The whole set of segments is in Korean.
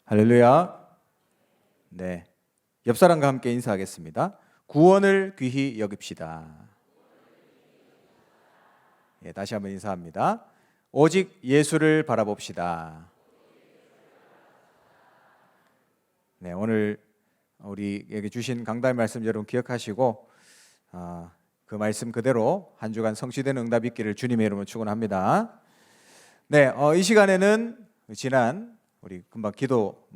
할렐루야. 네, 옆 사람과 함께 인사하겠습니다. 구원을 귀히 여깁시다. 다시 한번 인사합니다. 오직 예수를 바라봅시다. 네, 오늘 우리에게 주신 강단의 말씀 여러분 기억하시고 그 말씀 그대로 한 주간 성취되는 응답 있기를 주님의 이름으로 축원합니다. 네, 이 시간에는 지난 우리 금방 기도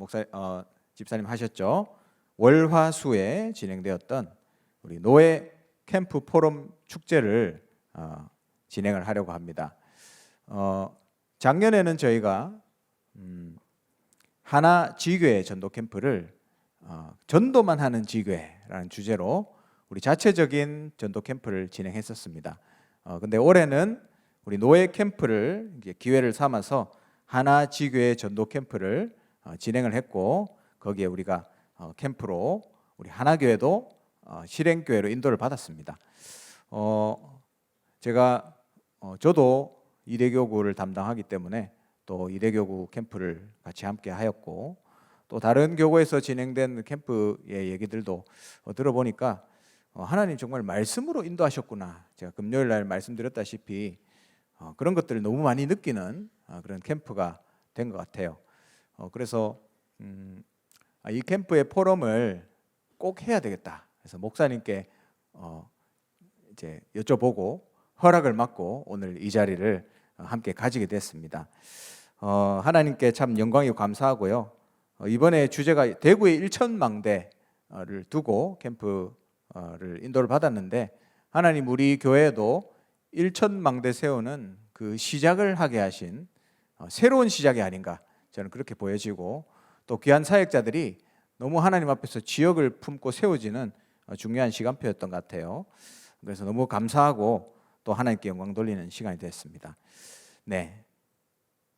집사님 하셨죠. 월화수에 진행되었던 우리 노예 캠프 포럼 축제를 진행을 하려고 합니다. 작년에는 저희가 하나 지교회 전도 캠프를 전도만 하는 지교회라는 주제로 우리 자체적인 전도 캠프를 진행했었습니다. 근데 올해는 우리 노예 캠프를 이제 기회를 삼아서 하나 지교회 전도 캠프를 진행을 했고, 거기에 우리가 캠프로 우리 하나교회도 실행교회로 인도를 받았습니다. 저도 이대교구를 담당하기 때문에 또 이대교구 캠프를 같이 함께 하였고, 또 다른 교구에서 진행된 캠프의 얘기들도 들어보니까 하나님 정말 말씀으로 인도하셨구나. 제가 금요일 날 말씀드렸다시피 그런 것들을 너무 많이 느끼는 그런 캠프가 된 것 같아요. 그래서 이 캠프의 포럼을 꼭 해야 되겠다. 그래서 목사님께 이제 여쭤보고 허락을 받고 오늘 이 자리를 함께 가지게 됐습니다. 하나님께 참 영광이고 감사하고요. 이번에 주제가 대구의 일천망대를 두고 캠프를 인도를 받았는데, 하나님 우리 교회에도 일천망대 세우는 그 시작을 하게 하신 새로운 시작이 아닌가, 저는 그렇게 보여지고, 또 귀한 사역자들이 너무 하나님 앞에서 지역을 품고 세워지는 중요한 시간표였던 것 같아요. 그래서 너무 감사하고 또 하나님께 영광 돌리는 시간이 됐습니다. 네,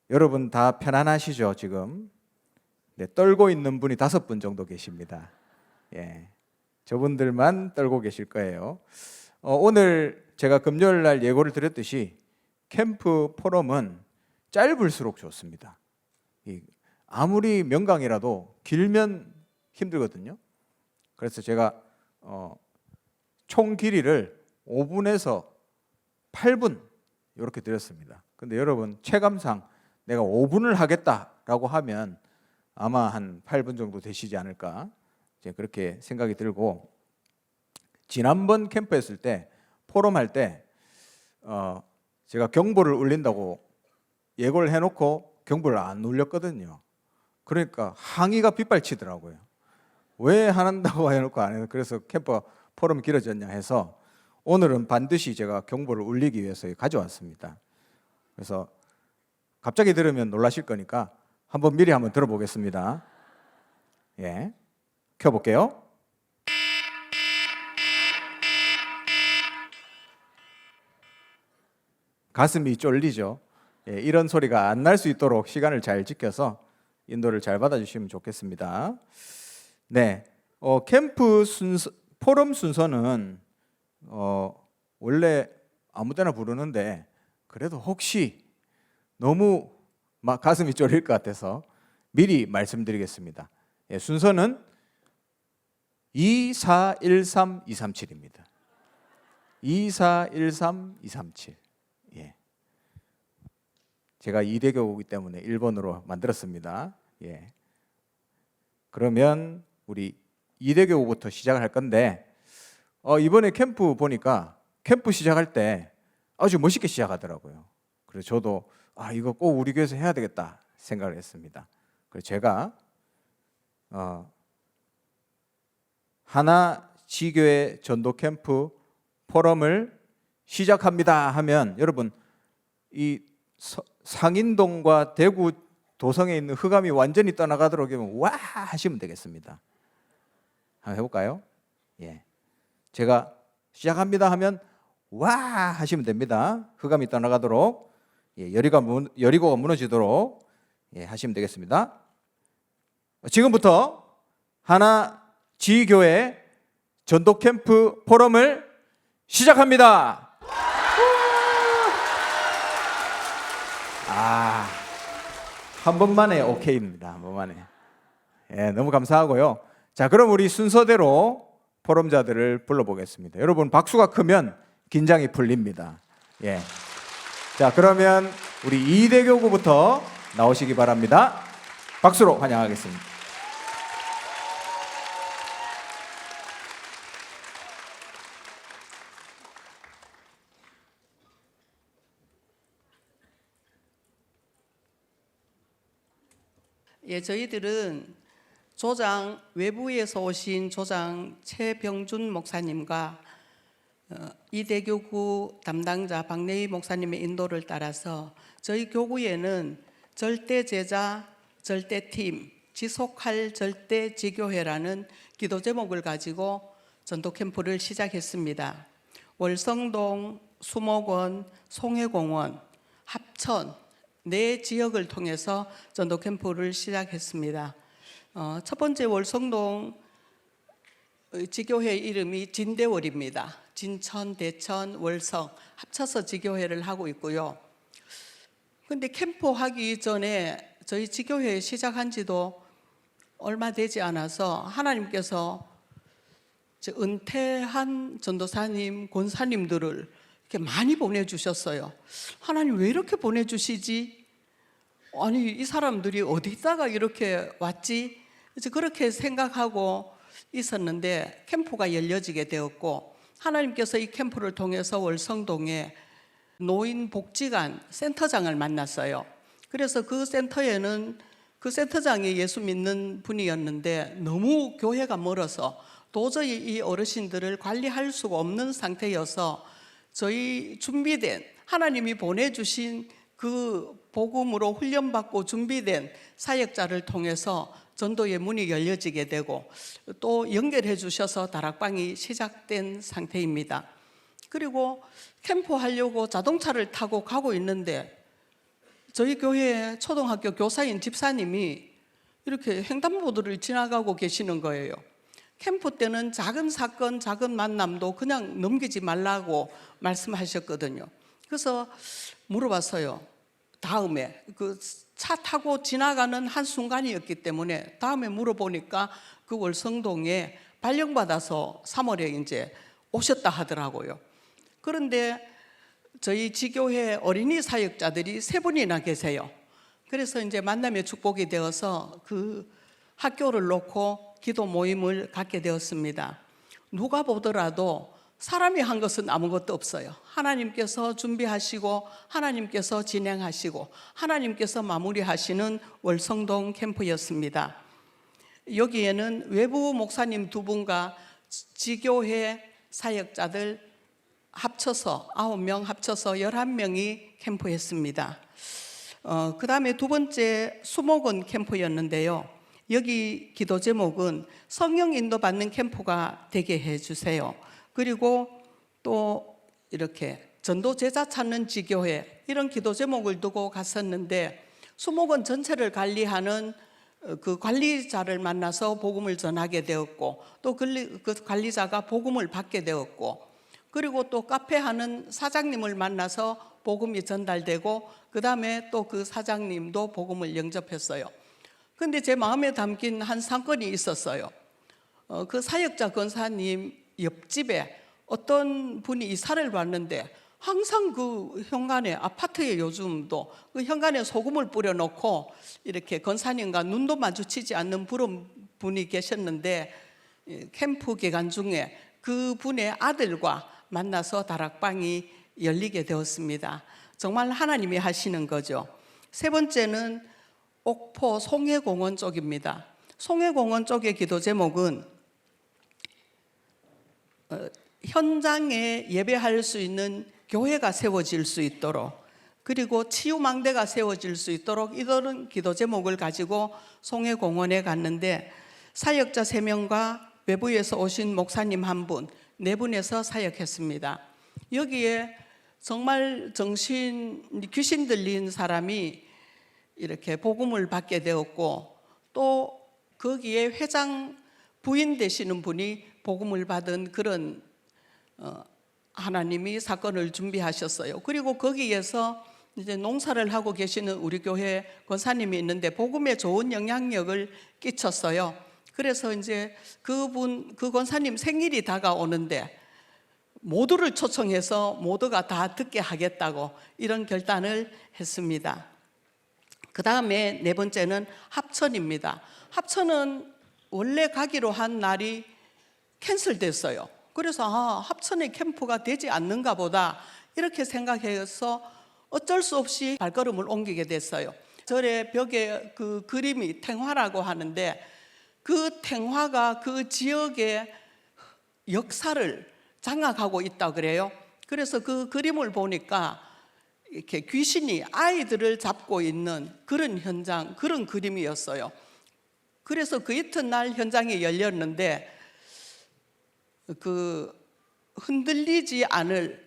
여러분 다 편안하시죠? 지금 떨고 있는 분이 5분 정도 계십니다. 저분들만 떨고 계실 거예요. 오늘 제가 금요일 날 예고를 드렸듯이 캠프 포럼은 짧을수록 좋습니다. 아무리 명강이라도 길면 힘들거든요. 그래서 제가 총 길이를 5분에서 8분 이렇게 드렸습니다. 근데 여러분 체감상 내가 5분을 하겠다라고 하면 아마 한 8분 정도 되시지 않을까, 이제 그렇게 생각이 들고, 지난번 캠프 했을 때 포럼 할 때 제가 경보를 울린다고 예고를 해놓고 경보를 안 울렸거든요. 그러니까 항의가 빗발치더라고요. 왜 안 한다고 해놓고 안 해요? 그래서 캠프 포럼이 길어졌냐 해서 오늘은 반드시 제가 경보를 울리기 위해서 가져왔습니다. 그래서 갑자기 들으면 놀라실 거니까 미리 한번 들어보겠습니다. 켜볼게요. 가슴이 쫄리죠. 이런 소리가 안 날 수 있도록 시간을 잘 지켜서 인도를 잘 받아주시면 좋겠습니다. 네, 캠프 포럼 순서는 원래 아무데나 부르는데, 그래도 혹시 너무 막 가슴이 쫄릴 것 같아서 미리 말씀드리겠습니다. 순서는 2413237입니다. 2413237. 제가 이대교우이기 때문에 1번으로 만들었습니다. 그러면 우리 이대교우부터 시작을 할 건데, 이번에 캠프 보니까 캠프 시작할 때 아주 멋있게 시작하더라고요. 그래서 저도 이거 꼭 우리 교회에서 해야 되겠다 생각을 했습니다. 그래서 제가 하나 지교회 전도 캠프 포럼을 시작합니다 하면, 여러분 이 상인동과 대구 도성에 있는 흑암이 완전히 떠나가도록 와 하시면 되겠습니다. 한번 해볼까요? 제가 시작합니다 하면 와 하시면 됩니다. 흑암이 떠나가도록, 여리고가 무너지도록 하시면 되겠습니다. 지금부터 하나 지교회 전도 캠프 포럼을 시작합니다. 한 번만에 오케이입니다. 한 번만에. 예, 너무 감사하고요. 자, 그럼 우리 순서대로 포럼자들을 불러보겠습니다. 여러분 박수가 크면 긴장이 풀립니다. 예. 자, 그러면 우리 이대교구부터 나오시기 바랍니다. 박수로 환영하겠습니다. 예, 저희들은 조장 외부에서 오신 조장 최병준 목사님과 이대교구 담당자 박내희 목사님의 인도를 따라서 저희 교구에는 절대제자, 절대팀, 지속할 절대지교회라는 기도 제목을 가지고 전도 캠프를 시작했습니다. 월성동, 수목원, 송해공원, 합천 네 지역을 통해서 전도 캠프를 시작했습니다. 첫 번째 월성동 지교회 이름이 진대월입니다. 진천, 대천, 월성 합쳐서 지교회를 하고 있고요. 근데 캠프 하기 전에 저희 지교회 시작한 지도 얼마 되지 않아서 하나님께서 은퇴한 전도사님, 권사님들을 이렇게 많이 보내주셨어요. 하나님 왜 이렇게 보내주시지? 아니 이 사람들이 어디다가 이렇게 왔지? 이제 그렇게 생각하고 있었는데 캠프가 열려지게 되었고 하나님께서 이 캠프를 통해서 월성동에 노인복지관 센터장을 만났어요. 그래서 그 센터에는 그 센터장이 예수 믿는 분이었는데 너무 교회가 멀어서 도저히 이 어르신들을 관리할 수가 없는 상태여서 저희 준비된 하나님이 보내주신 그 복음으로 훈련받고 준비된 사역자를 통해서 전도의 문이 열려지게 되고 또 연결해 주셔서 다락방이 시작된 상태입니다. 그리고 캠프 하려고 자동차를 타고 가고 있는데 저희 교회 초등학교 교사인 집사님이 이렇게 횡단보도를 지나가고 계시는 거예요. 캠프 때는 작은 사건, 작은 만남도 그냥 넘기지 말라고 말씀하셨거든요. 그래서 물어봤어요. 다음에 그 차 타고 지나가는 한순간이었기 때문에 다음에 물어보니까 그 월성동에 발령받아서 3월에 이제 오셨다 하더라고요. 그런데 저희 지교회 어린이 사역자들이 3분이나 계세요. 그래서 이제 만남의 축복이 되어서 그 학교를 놓고 기도 모임을 갖게 되었습니다. 누가 보더라도 사람이 한 것은 아무것도 없어요. 하나님께서 준비하시고 하나님께서 진행하시고 하나님께서 마무리하시는 월성동 캠프였습니다. 여기에는 외부 목사님 2분과 지교회 사역자들 합쳐서 9명 합쳐서 11명이 캠프했습니다. 그 다음에 두 번째 수목원 캠프였는데요. 여기 기도 제목은 성령 인도 받는 캠프가 되게 해주세요. 그리고 또 이렇게 전도 제자 찾는 지교회 이런 기도 제목을 두고 갔었는데 수목원 전체를 관리하는 그 관리자를 만나서 복음을 전하게 되었고 또 그 관리자가 복음을 받게 되었고 그리고 또 카페 하는 사장님을 만나서 복음이 전달되고 그 다음에 또 그 사장님도 복음을 영접했어요. 근데 제 마음에 담긴 한 사건이 있었어요. 그 사역자 권사님 옆집에 어떤 분이 이사를 왔는데 항상 그 현관에 아파트에 요즘도 그 현관에 소금을 뿌려놓고 이렇게 권사님과 눈도 마주치지 않는 그런 분이 계셨는데 캠프 기간 중에 그 분의 아들과 만나서 다락방이 열리게 되었습니다. 정말 하나님이 하시는 거죠. 세 번째는 옥포 송해공원 쪽입니다. 송해공원 쪽의 기도 제목은 현장에 예배할 수 있는 교회가 세워질 수 있도록 그리고 치유망대가 세워질 수 있도록 이런 기도 제목을 가지고 송해공원에 갔는데 사역자 3명과 외부에서 오신 목사님 1분, 4분에서 사역했습니다. 여기에 정말 귀신 들린 사람이 이렇게 복음을 받게 되었고 또 거기에 회장 부인 되시는 분이 복음을 받은 그런 하나님이 사건을 준비하셨어요. 그리고 거기에서 이제 농사를 하고 계시는 우리 교회 권사님이 있는데 복음에 좋은 영향력을 끼쳤어요. 그래서 이제 그 권사님 생일이 다가오는데 모두를 초청해서 모두가 다 듣게 하겠다고 이런 결단을 했습니다. 그 다음에 네 번째는 합천입니다. 합천은 원래 가기로 한 날이 캔슬됐어요. 그래서 합천에 캠프가 되지 않는가 보다 이렇게 생각해서 어쩔 수 없이 발걸음을 옮기게 됐어요. 절의 벽에 그 그림이 탱화라고 하는데 그 탱화가 그 지역의 역사를 장악하고 있다 그래요. 그래서 그 그림을 보니까 이렇게 귀신이 아이들을 잡고 있는 그런 현장, 그런 그림이었어요. 그래서 그 이튿날 현장이 열렸는데 그 흔들리지 않을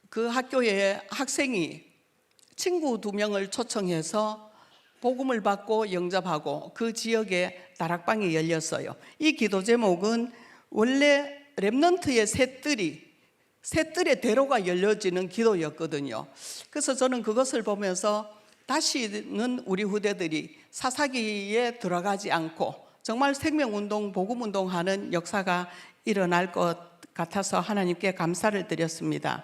그 학교의 학생이 친구 2명을 초청해서 복음을 받고 영접하고 그 지역에 다락방이 열렸어요. 이 기도 제목은 원래 렘넌트의 새뜰의 대로가 열려지는 기도였거든요. 그래서 저는 그것을 보면서 다시는 우리 후대들이 사사기에 들어가지 않고 정말 생명운동, 복음운동하는 역사가 일어날 것 같아서 하나님께 감사를 드렸습니다.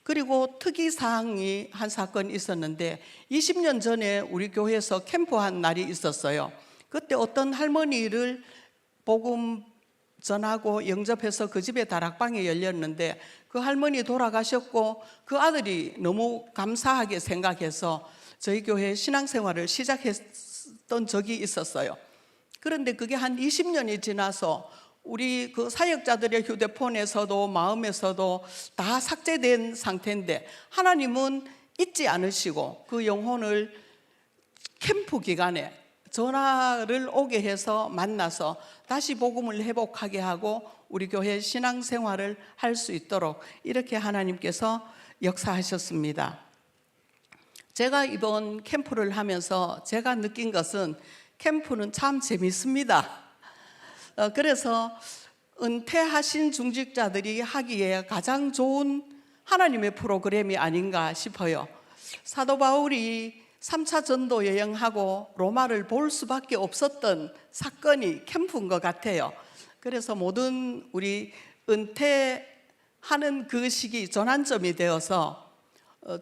그리고 특이사항이 한 사건이 있었는데 20년 전에 우리 교회에서 캠프한 날이 있었어요. 그때 어떤 할머니를 복음 전하고 영접해서 그 집에 다락방이 열렸는데 그 할머니 돌아가셨고 그 아들이 너무 감사하게 생각해서 저희 교회 신앙생활을 시작했던 적이 있었어요. 그런데 그게 한 20년이 지나서 우리 그 사역자들의 휴대폰에서도 마음에서도 다 삭제된 상태인데 하나님은 잊지 않으시고 그 영혼을 캠프 기간에 전화를 오게 해서 만나서 다시 복음을 회복하게 하고 우리 교회 신앙생활을 할 수 있도록 이렇게 하나님께서 역사하셨습니다. 제가 이번 캠프를 하면서 제가 느낀 것은 캠프는 참 재밌습니다. 그래서 은퇴하신 중직자들이 하기에 가장 좋은 하나님의 프로그램이 아닌가 싶어요. 사도 바울이 3차 전도 여행하고 로마를 볼 수밖에 없었던 사건이 캠프인 것 같아요. 그래서 모든 우리 은퇴하는 그 시기 전환점이 되어서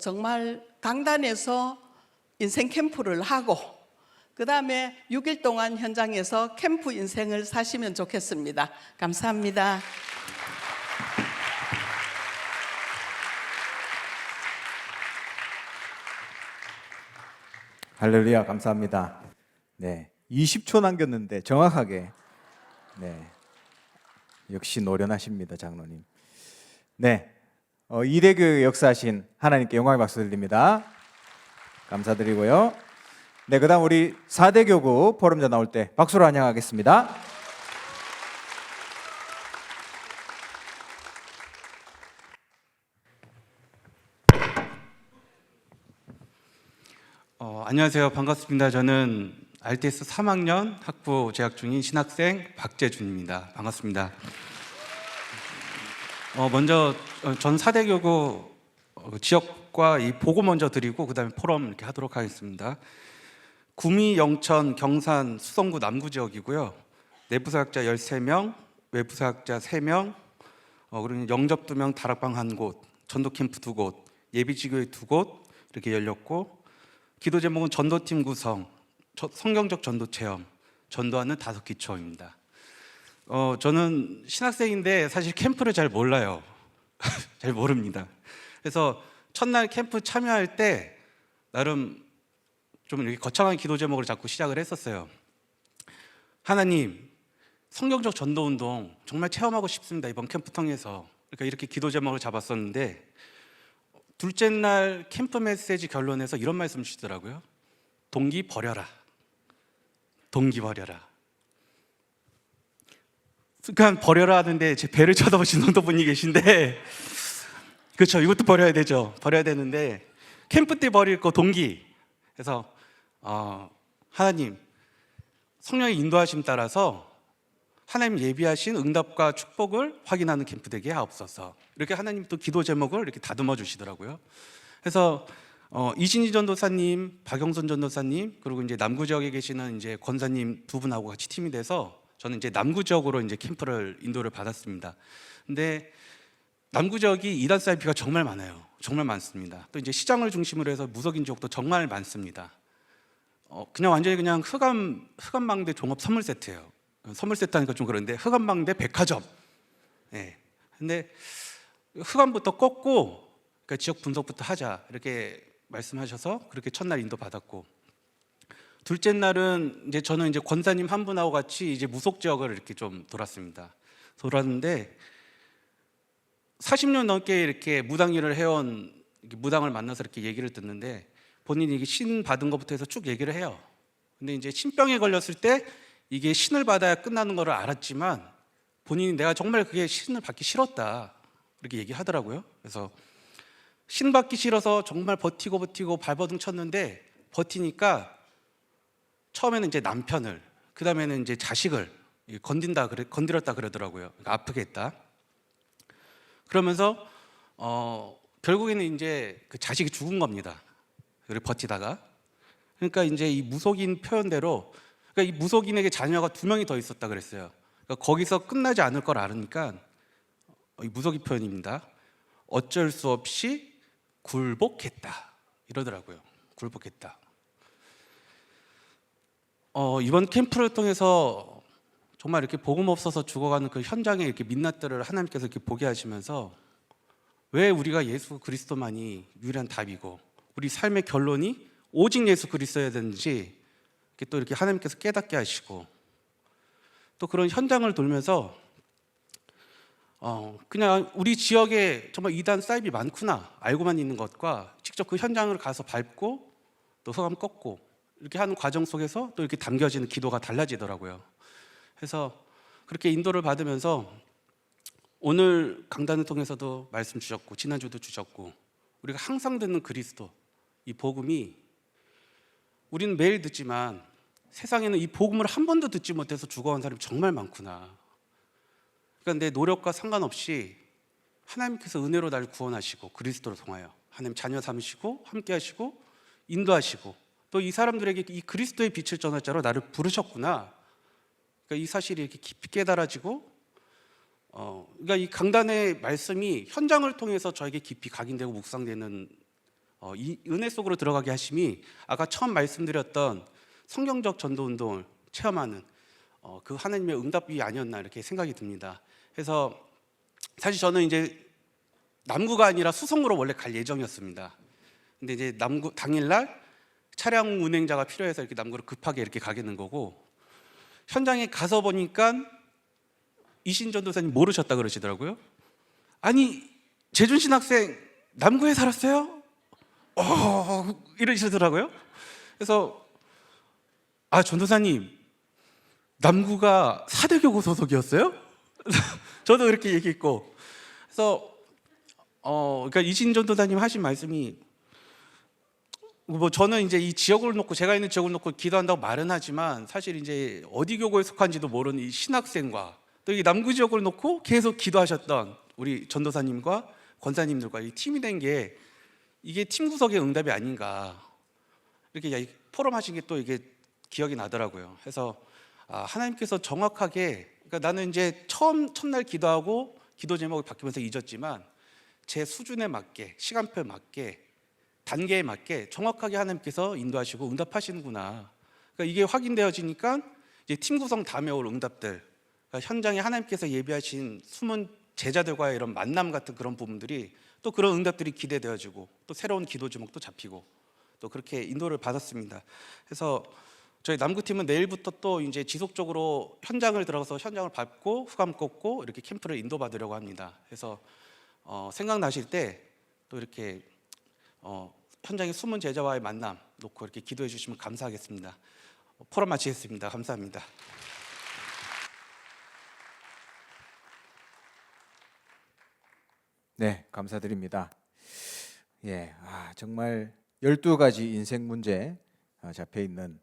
정말 강단에서 인생 캠프를 하고 그 다음에 6일 동안 현장에서 캠프 인생을 사시면 좋겠습니다. 감사합니다. 할렐루야, 감사합니다. 네, 20초 남겼는데 정확하게, 네, 역시 노련하십니다, 장로님. 네, 이대교회 역사하신 하나님께 영광의 박수 드립니다. 감사드리고요. 네, 그다음 우리 4대 교구 포럼자 나올 때 박수로 환영하겠습니다. 안녕하세요. 반갑습니다. 저는 RTS 3학년 학부 재학 중인 신학생 박재준입니다. 반갑습니다. 먼저 전 4대 교구 지역과 이 보고 먼저 드리고 그다음에 포럼 이렇게 하도록 하겠습니다. 구미, 영천, 경산, 수성구 남구 지역이고요. 내부 사역자 13명, 외부 사역자 3명, 그리고 영접 2명, 다락방 1곳, 전도 캠프 2곳, 예비 지교회 2곳 이렇게 열렸고, 기도 제목은 전도팀 구성, 성경적 전도 체험, 전도하는 5기초입니다. 저는 신학생인데 사실 캠프를 잘 몰라요. 잘 모릅니다. 그래서 첫날 캠프 참여할 때 나름 좀 이렇게 거창한 기도 제목을 자꾸 시작을 했었어요. 하나님, 성경적 전도 운동 정말 체험하고 싶습니다. 이번 캠프 통해서. 그러니까 이렇게 기도 제목을 잡았었는데 둘째 날 캠프 메시지 결론에서 이런 말씀 주시더라고요. 동기 버려라. 동기 버려라. 그러니까 버려라 하는데 제 배를 쳐다보시는 분이 계신데 그렇죠. 이것도 버려야 되죠. 버려야 되는데 캠프 때 버릴 거 동기. 그래서 하나님 성령의 인도하심 따라서 하나님 예비하신 응답과 축복을 확인하는 캠프 되게 하옵소서. 이렇게 하나님 또 기도 제목을 이렇게 다듬어 주시더라고요. 그래서 이신희 전도사님, 박영선 전도사님, 그리고 이제 남구 지역에 계시는 이제 권사님 두 분하고 같이 팀이 돼서 저는 이제 남구 지역으로 이제 캠프를 인도를 받았습니다. 근데 남구 지역이 이단 사이비가 정말 많아요. 정말 많습니다. 또 이제 시장을 중심으로 해서 무속인 지역도 정말 많습니다. 그냥 완전히 그냥 흑암망대 종합 선물 세트예요. 선물 세트 하니까 좀 그런데 흑암망대 백화점. 예. 근데 흑암부터 꺾고 그러니까 지역 분석부터 하자 이렇게 말씀하셔서 그렇게 첫날 인도 받았고, 둘째 날은 이제 저는 이제 권사님 한 분하고 같이 이제 무속 지역을 이렇게 좀 돌았습니다. 돌았는데 40년 넘게 이렇게 무당 일을 해온 무당을 만나서 이렇게 얘기를 듣는데 본인이 이게 신 받은 것부터 해서 쭉 얘기를 해요. 근데 이제 신병에 걸렸을 때 이게 신을 받아야 끝나는 거를 알았지만 본인이 내가 정말 그게 신을 받기 싫었다 이렇게 얘기하더라고요. 그래서 신 받기 싫어서 정말 버티고 발버둥 쳤는데 버티니까 처음에는 이제 남편을, 그 다음에는 이제 자식을 건드렸다 그러더라고요. 그러니까 아프게 했다. 그러면서 결국에는 이제 그 자식이 죽은 겁니다. 그래 버티다가. 그러니까 이제 이 무속인 표현대로, 그러니까 이 무속인에게 자녀가 2명이 더 있었다 그랬어요. 그러니까 거기서 끝나지 않을 걸 알으니까 이 무속인 표현입니다. 어쩔 수 없이 굴복했다 이러더라고요. 굴복했다. 이번 캠프를 통해서 정말 이렇게 복음 없어서 죽어가는 그 현장의 이렇게 민낯들을 하나님께서 이렇게 보게 하시면서 왜 우리가 예수 그리스도만이 유일한 답이고 우리 삶의 결론이 오직 예수 그리스도여야 되는지 이렇게 또 이렇게 하나님께서 깨닫게 하시고, 또 그런 현장을 돌면서 그냥 우리 지역에 정말 이단 사이비 많구나 알고만 있는 것과 직접 그 현장을 가서 밟고 또 흑암 꺾고 이렇게 하는 과정 속에서 또 이렇게 담겨지는 기도가 달라지더라고요. 그래서 그렇게 인도를 받으면서 오늘 강단을 통해서도 말씀 주셨고 지난주도 주셨고 우리가 항상 듣는 그리스도, 이 복음이 우리는 매일 듣지만 세상에는 이 복음을 한 번도 듣지 못해서 죽어간 사람이 정말 많구나. 그러니까 내 노력과 상관없이 하나님께서 은혜로 나를 구원하시고 그리스도로 통하여 하나님 자녀 삼으시고 함께 하시고 인도하시고 또 이 사람들에게 이 그리스도의 빛을 전할 자로 나를 부르셨구나. 그러니까 이 사실이 이렇게 깊이 깨달아지고 그러니까 이 강단의 말씀이 현장을 통해서 저에게 깊이 각인되고 묵상되는 이 은혜 속으로 들어가게 하심이 아까 처음 말씀드렸던 성경적 전도 운동을 체험하는 그 하나님의 응답이 아니었나 이렇게 생각이 듭니다. 그래서 사실 저는 이제 남구가 아니라 수성구로 원래 갈 예정이었습니다. 근데 이제 남구 당일날 차량 운행자가 필요해서 이렇게 남구로 급하게 이렇게 가게 된 거고, 현장에 가서 보니까 이신 전도사님 모르셨다 그러시더라고요. 아니 재준신 학생 남구에 살았어요? 이러시더라고요. 그래서 전도사님 남구가 사대교구 소속이었어요? 저도 그렇게 얘기했고, 그래서 그러니까 이신 전도사님 하신 말씀이 뭐 저는 이제 이 지역을 놓고 제가 있는 지역을 놓고 기도한다고 말은 하지만 사실 이제 어디 교구에 속한지도 모르는 이 신학생과 또 이 남구 지역을 놓고 계속 기도하셨던 우리 전도사님과 권사님들과 이 팀이 된 게 이게 팀 구석의 응답이 아닌가 이렇게 포럼 하신 게 또 이게 기억이 나더라고요. 그래서 하나님께서 정확하게, 그러니까 나는 이제 첫날 기도하고 기도 제목이 바뀌면서 잊었지만 제 수준에 맞게 시간표에 맞게 단계에 맞게 정확하게 하나님께서 인도하시고 응답하시는구나. 그러니까 이게 확인되어지니까 이제 팀 구성 다음에 올 응답들, 그러니까 현장에 하나님께서 예비하신 숨은 제자들과의 이런 만남 같은 그런 부분들이 또 그런 응답들이 기대되어지고 또 새로운 기도 제목도 잡히고 또 그렇게 인도를 받았습니다. 그래서 저희 남구팀은 내일부터 또 이제 지속적으로 현장을 들어가서 현장을 밟고 흑암 꺾고 이렇게 캠프를 인도받으려고 합니다. 그래서 생각나실 때 또 이렇게 현장의 숨은 제자와의 만남 놓고 이렇게 기도해 주시면 감사하겠습니다. 포럼 마치겠습니다. 감사합니다. 네, 감사드립니다. 예, 정말 12가지 인생 문제 잡혀 있는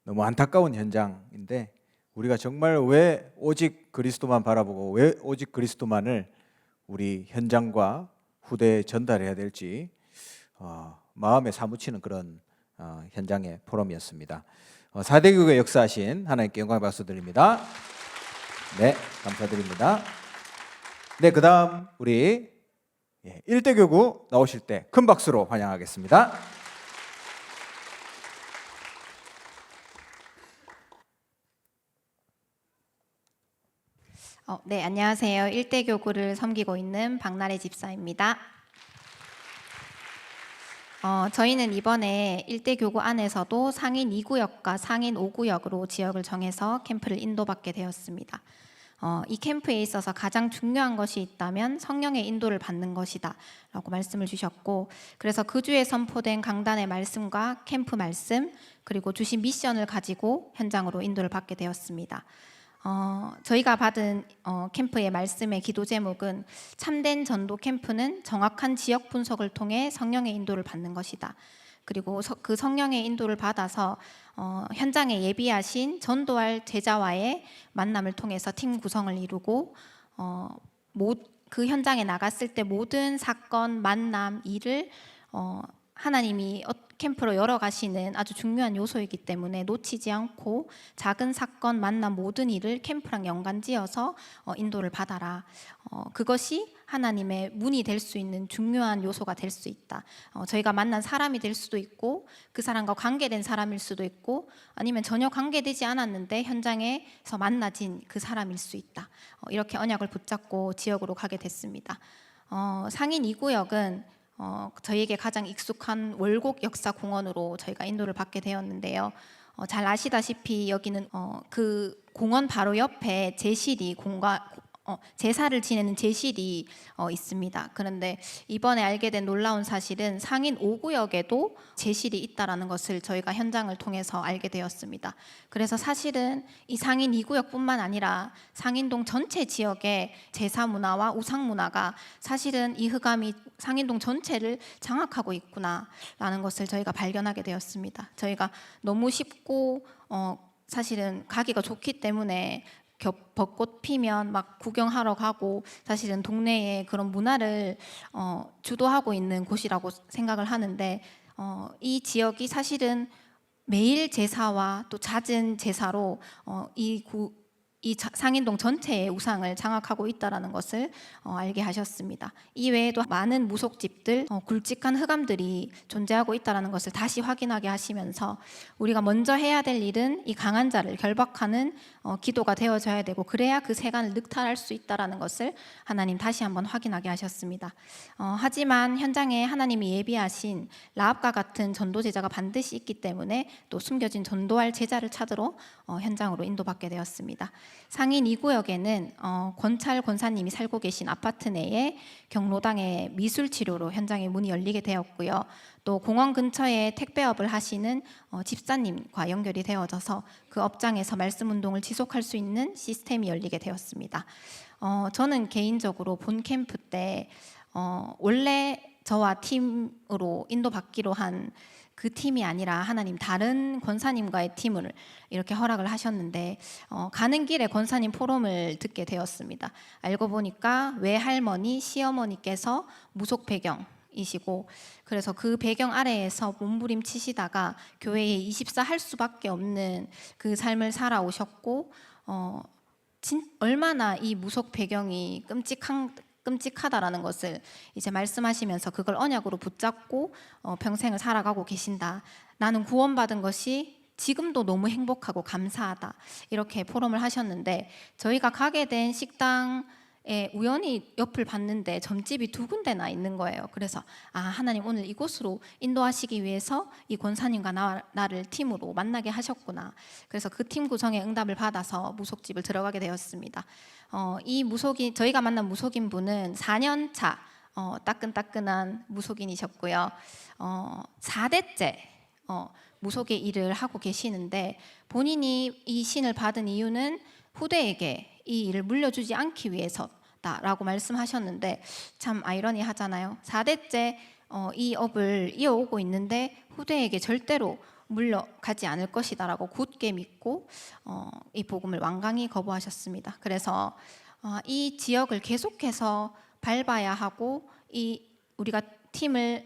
너무 안타까운 현장인데, 우리가 정말 왜 오직 그리스도만 바라보고 왜 오직 그리스도만을 우리 현장과 후대에 전달해야 될지 마음에 사무치는 그런 현장의 포럼이었습니다. 4대 교육의 역사하신 하나님께 영광의 박수 드립니다. 네, 감사드립니다. 네, 그다음 우리 1대 교구 나오실 때 큰 박수로 환영하겠습니다. 네, 안녕하세요. 일대 교구를 섬기고 있는 박나래 집사입니다. 저희는 이번에 일대 교구 안에서도 상인 2구역과 상인 5구역으로 지역을 정해서 캠프를 인도받게 되었습니다. 이 캠프에 있어서 가장 중요한 것이 있다면 성령의 인도를 받는 것이다 라고 말씀을 주셨고, 그래서 그 주에 선포된 강단의 말씀과 캠프 말씀 그리고 주신 미션을 가지고 현장으로 인도를 받게 되었습니다. 저희가 받은 캠프의 말씀의 기도 제목은 참된 전도 캠프는 정확한 지역 분석을 통해 성령의 인도를 받는 것이다. 그리고 그 성령의 인도를 받아서 현장에 예비하신 전도할 제자와의 만남을 통해서 팀 구성을 이루고 그 현장에 나갔을 때 모든 사건, 만남, 일을 하나님이 캠프로 열어가시는 아주 중요한 요소이기 때문에 놓치지 않고 작은 사건, 만남 모든 일을 캠프랑 연관지어서 인도를 받아라. 그것이 하나님의 문이 될 수 있는 중요한 요소가 될 수 있다. 저희가 만난 사람이 될 수도 있고 그 사람과 관계된 사람일 수도 있고 아니면 전혀 관계되지 않았는데 현장에서 만나진 그 사람일 수 있다. 이렇게 언약을 붙잡고 지역으로 가게 됐습니다. 상인 2구역은 저희에게 가장 익숙한 월곡 역사공원으로 저희가 인도를 받게 되었는데요. 잘 아시다시피 여기는 그 공원 바로 옆에 제실이 제사를 지내는 제실이 있습니다. 그런데 이번에 알게 된 놀라운 사실은 상인 5구역에도 제실이 있다라는 것을 저희가 현장을 통해서 알게 되었습니다. 그래서 사실은 이 상인 2구역뿐만 아니라 상인동 전체 지역의 제사 문화와 우상 문화가 사실은 이 흑암이 상인동 전체를 장악하고 있구나라는 것을 저희가 발견하게 되었습니다. 저희가 너무 쉽고 사실은 가기가 좋기 때문에 벚꽃 피면 막 구경하러 가고 사실은 동네에 그런 문화를 주도하고 있는 곳이라고 생각을 하는데 이 지역이 사실은 매일 제사와 또 잦은 제사로 이 상인동 전체의 우상을 장악하고 있다는 것을 알게 하셨습니다. 이 외에도 많은 무속집들, 굵직한 흑암들이 존재하고 있다는 것을 다시 확인하게 하시면서 우리가 먼저 해야 될 일은 이 강한 자를 결박하는 기도가 되어져야 되고 그래야 그 세간을 늑탈할 수 있다는 것을 하나님 다시 한번 확인하게 하셨습니다. 하지만 현장에 하나님이 예비하신 라합과 같은 전도 제자가 반드시 있기 때문에 또 숨겨진 전도할 제자를 찾으러 현장으로 인도받게 되었습니다. 상인 2구역에는 권찰 권사님이 살고 계신 아파트 내에 경로당의 미술치료로 현장의 문이 열리게 되었고요. 또 공원 근처에 택배업을 하시는 집사님과 연결이 되어져서 그 업장에서 말씀 운동을 지속할 수 있는 시스템이 열리게 되었습니다. 저는 개인적으로 본 캠프 때 원래 저와 팀으로 인도받기로 한 그 팀이 아니라 하나님 다른 권사님과의 팀을 이렇게 허락을 하셨는데 가는 길에 권사님 포럼을 듣게 되었습니다. 알고 보니까 외할머니, 시어머니께서 무속 배경이시고 그래서 그 배경 아래에서 몸부림치시다가 교회에 24 할 수밖에 없는 그 삶을 살아오셨고 얼마나 이 무속 배경이 끔찍하다라는 것을 이제 말씀하시면서 그걸 언약으로 붙잡고 평생을 살아가고 계신다. 나는 구원받은 것이 지금도 너무 행복하고 감사하다. 이렇게 포럼을 하셨는데 저희가 가게 된 식당에 우연히 옆을 봤는데 점집이 2군데나 있는 거예요. 그래서 하나님 오늘 이곳으로 인도하시기 위해서 이 권사님과 나를 팀으로 만나게 하셨구나. 그래서 그 팀 구성의 응답을 받아서 무속집을 들어가게 되었습니다. 저희가 만난 무속인 분은 4년 차 따끈따끈한 무속인이셨고요. 4대째 무속의 일을 하고 계시는데 본인이 이 신을 받은 이유는 후대에게 이 일을 물려주지 않기 위해서다라고 말씀하셨는데 참 아이러니하잖아요. 4대째 이 업을 이어오고 있는데 후대에게 절대로 물려가지 않을 것이다라고 굳게 믿고 이 복음을 완강히 거부하셨습니다. 그래서 이 지역을 계속해서 밟아야 하고 우리가 팀을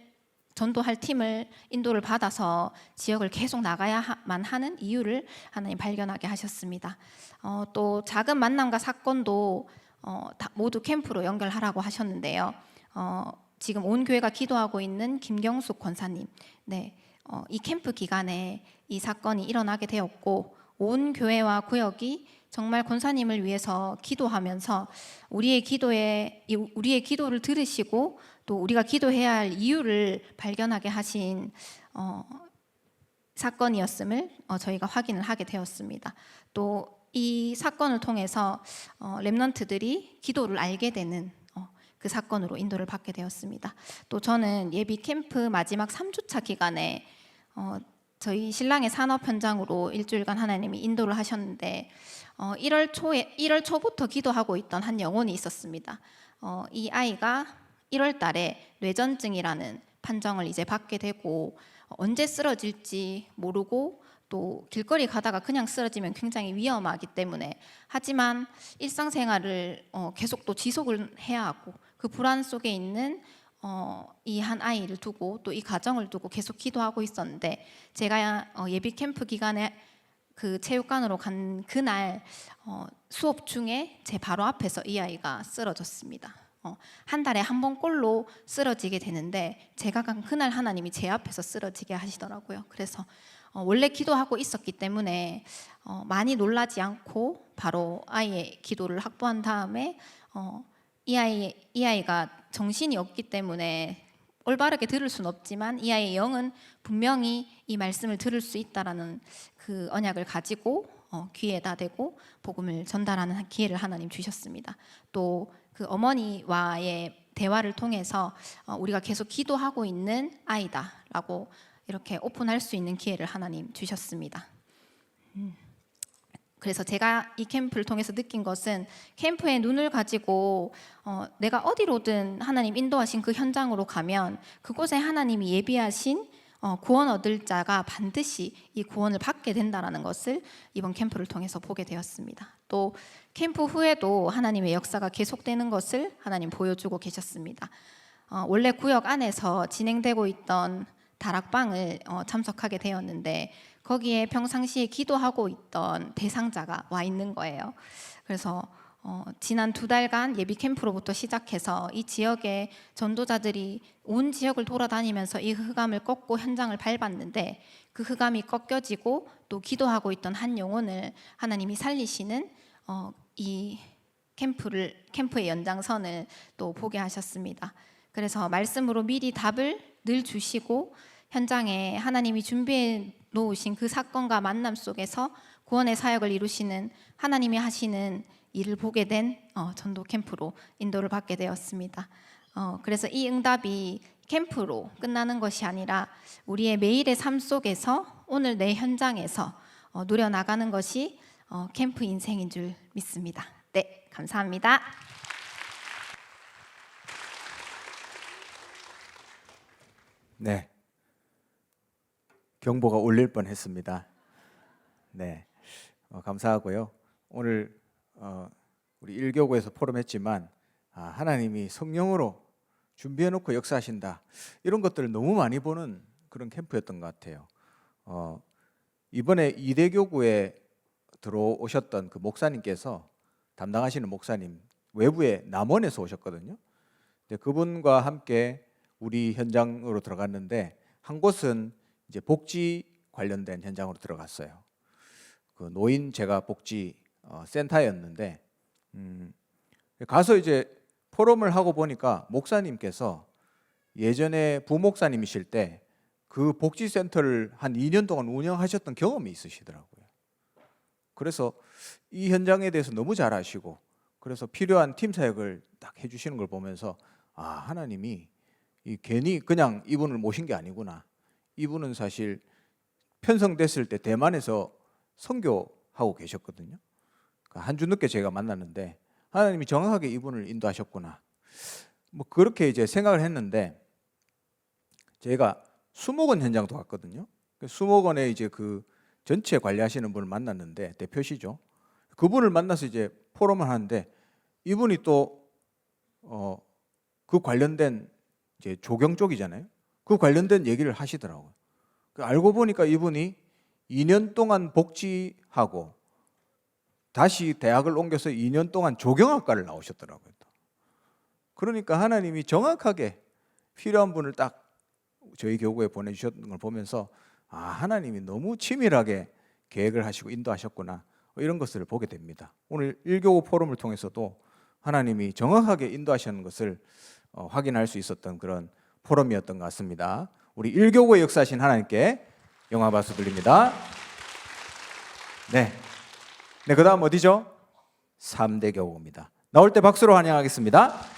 전도할 팀을 인도를 받아서 지역을 계속 나가야만 하는 이유를 하나님 발견하게 하셨습니다. 또 작은 만남과 사건도 다 모두 캠프로 연결하라고 하셨는데요. 지금 온 교회가 기도하고 있는 김경숙 권사님, 네, 이 캠프 기간에 이 사건이 일어나게 되었고 온 교회와 구역이 정말 권사님을 위해서 기도하면서 우리의 기도를 들으시고 또 우리가 기도해야 할 이유를 발견하게 하신 사건이었음을 저희가 확인을 하게 되었습니다. 또 이 사건을 통해서 렘넌트들이 기도를 알게 되는 그 사건으로 인도를 받게 되었습니다. 또 저는 예비 캠프 마지막 3주차 기간에 저희 신랑의 산업 현장으로 일주일간 하나님이 인도를 하셨는데 1월 초부터 기도하고 있던 한 영혼이 있었습니다. 이 아이가 1월 달에 뇌전증이라는 판정을 이제 받게 되고 언제 쓰러질지 모르고 또 길거리 가다가 그냥 쓰러지면 굉장히 위험하기 때문에 하지만 일상생활을 계속 또 지속을 해야 하고 그 불안 속에 있는 이 한 아이를 두고 또 이 가정을 두고 계속 기도하고 있었는데 제가 예비 캠프 기간에 그 체육관으로 간 그날 수업 중에 제 바로 앞에서 이 아이가 쓰러졌습니다. 한 달에 한 번꼴로 쓰러지게 되는데 제가 간 그날 하나님이 제 앞에서 쓰러지게 하시더라고요. 그래서 원래 기도하고 있었기 때문에 많이 놀라지 않고 바로 아이의 기도를 확보한 다음에 이 아이가 정신이 없기 때문에 올바르게 들을 수는 없지만 이 아이의 영은 분명히 이 말씀을 들을 수 있다라는 그 언약을 가지고 귀에다 대고 복음을 전달하는 기회를 하나님 주셨습니다. 또 그 어머니와의 대화를 통해서 우리가 계속 기도하고 있는 아이다라고 이렇게 오픈할 수 있는 기회를 하나님 주셨습니다. 그래서 제가 이 캠프를 통해서 느낀 것은 캠프에 눈을 가지고 내가 어디로든 하나님 인도하신 그 현장으로 가면 그곳에 하나님이 예비하신 구원 얻을 자가 반드시 이 구원을 받게 된다는 것을 이번 캠프를 통해서 보게 되었습니다. 또 캠프 후에도 하나님의 역사가 계속되는 것을 하나님 보여주고 계셨습니다. 원래 구역 안에서 진행되고 있던 다락방을 참석하게 되었는데 거기에 평상시에 기도하고 있던 대상자가 와 있는 거예요. 그래서 지난 2달간 예비 캠프로부터 시작해서 이 지역의 전도자들이 온 지역을 돌아다니면서 이 흑암을 꺾고 현장을 밟았는데 그 흑암이 꺾여지고 또 기도하고 있던 한 영혼을 하나님이 살리시는 이 캠프의 연장선을 또 보게 하셨습니다. 그래서 말씀으로 미리 답을 늘 주시고 현장에 하나님이 준비해 놓으신 그 사건과 만남 속에서 구원의 사역을 이루시는 하나님이 하시는 일을 보게 된 전도 캠프로 인도를 받게 되었습니다. 그래서 이 응답이 캠프로 끝나는 것이 아니라 우리의 매일의 삶 속에서 오늘 내 현장에서 누려나가는 것이 캠프 인생인 줄 믿습니다. 네, 감사합니다. 네, 경보가 울릴 뻔했습니다. 네, 감사하고요. 오늘 우리 1교구에서 포럼했지만 하나님이 성령으로 준비해놓고 역사하신다, 이런 것들을 너무 많이 보는 그런 캠프였던 것 같아요. 이번에 이대교구에 들어오셨던 그 목사님께서, 담당하시는 목사님, 외부에 남원에서 오셨거든요. 근데 그분과 함께 우리 현장으로 들어갔는데 한 곳은 이제 복지 관련된 현장으로 들어갔어요. 그 노인 재가 복지 센터였는데 가서 이제 포럼을 하고 보니까 목사님께서 예전에 부목사님이실 때 그 복지센터를 한 2년 동안 운영하셨던 경험이 있으시더라고요. 그래서 이 현장에 대해서 너무 잘 아시고, 그래서 필요한 팀 사역을 딱 해주시는 걸 보면서 하나님이 괜히 그냥 이분을 모신 게 아니구나. 이분은 사실 편성됐을 때 대만에서 선교하고 계셨거든요. 한 주 늦게 제가 만났는데 하나님이 정확하게 이분을 인도하셨구나. 뭐 그렇게 이제 생각을 했는데, 제가 수목원 현장도 갔거든요. 수목원에 이제 그 전체 관리하시는 분을 만났는데, 대표시죠. 그분을 만나서 이제 포럼을 하는데 이분이 또 그 관련된 이제 조경 쪽이잖아요. 그 관련된 얘기를 하시더라고요. 알고 보니까 이분이 2년 동안 복지하고 다시 대학을 옮겨서 2년 동안 조경학과를 나오셨더라고요. 그러니까 하나님이 정확하게 필요한 분을 딱 저희 교구에 보내주셨던 걸 보면서 아, 하나님이 너무 치밀하게 계획을 하시고 인도하셨구나, 이런 것을 보게 됩니다. 오늘 1교구 포럼을 통해서도 하나님이 정확하게 인도하시는 것을 확인할 수 있었던 그런 포럼이었던 것 같습니다. 우리 1교구의 역사하신 하나님께 영화 박수 드립니다. 네, 그 다음 어디죠? 3대 교구입니다. 나올 때 박수로 환영하겠습니다.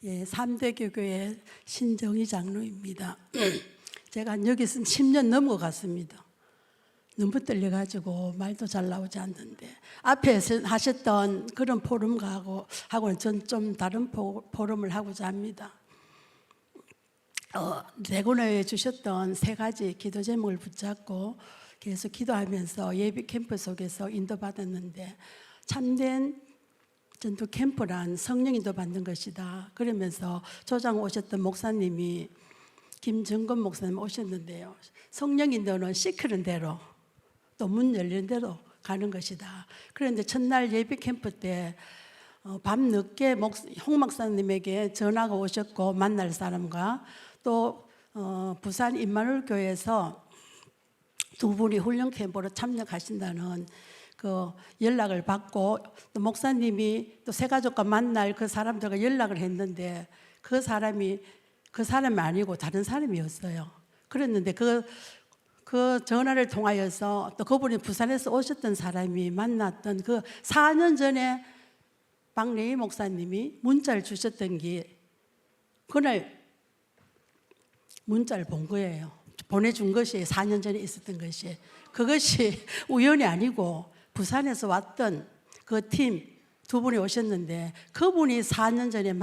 예, 3대 교교의 신정희 장로입니다. 제가 여기서 10년 넘어갔습니다. 너무 떨려가지고 말도 잘 나오지 않는데 앞에 하셨던 그런 포럼하고는 전 좀 다른 포럼을 하고자 합니다. 대구에 주셨던 3가지 기도 제목을 붙잡고 계속 기도하면서 예비 캠프 속에서 인도받았는데 참된 전도 캠프란 성령 인도 받는 것이다. 그러면서 조장 오셨던 목사님이 김정건 목사님 오셨는데요. 성령 인도는 시키는 대로 또 문 열리는 대로 가는 것이다. 그런데 첫날 예비 캠프 때 밤늦게 홍 목사님에게 전화가 오셨고 만날 사람과 또 부산 임마누엘 교회에서 2분이 훈련 캠프로 참여하신다는 그 연락을 받고 또 목사님이 또 새가족과 만날 그 사람들과 연락을 했는데 그 사람이 아니고 다른 사람이었어요. 그랬는데 그 전화를 통하여서 또 그분이 부산에서 오셨던 사람이 만났던 그 4년 전에 박래희 목사님이 문자를 주셨던 게 그날 문자를 본 거예요. 보내준 것이 4년 전에 있었던 것이. 그것이 우연이 아니고 부산에서 왔던 그 팀 2분이 오셨는데 그분이 4년 전에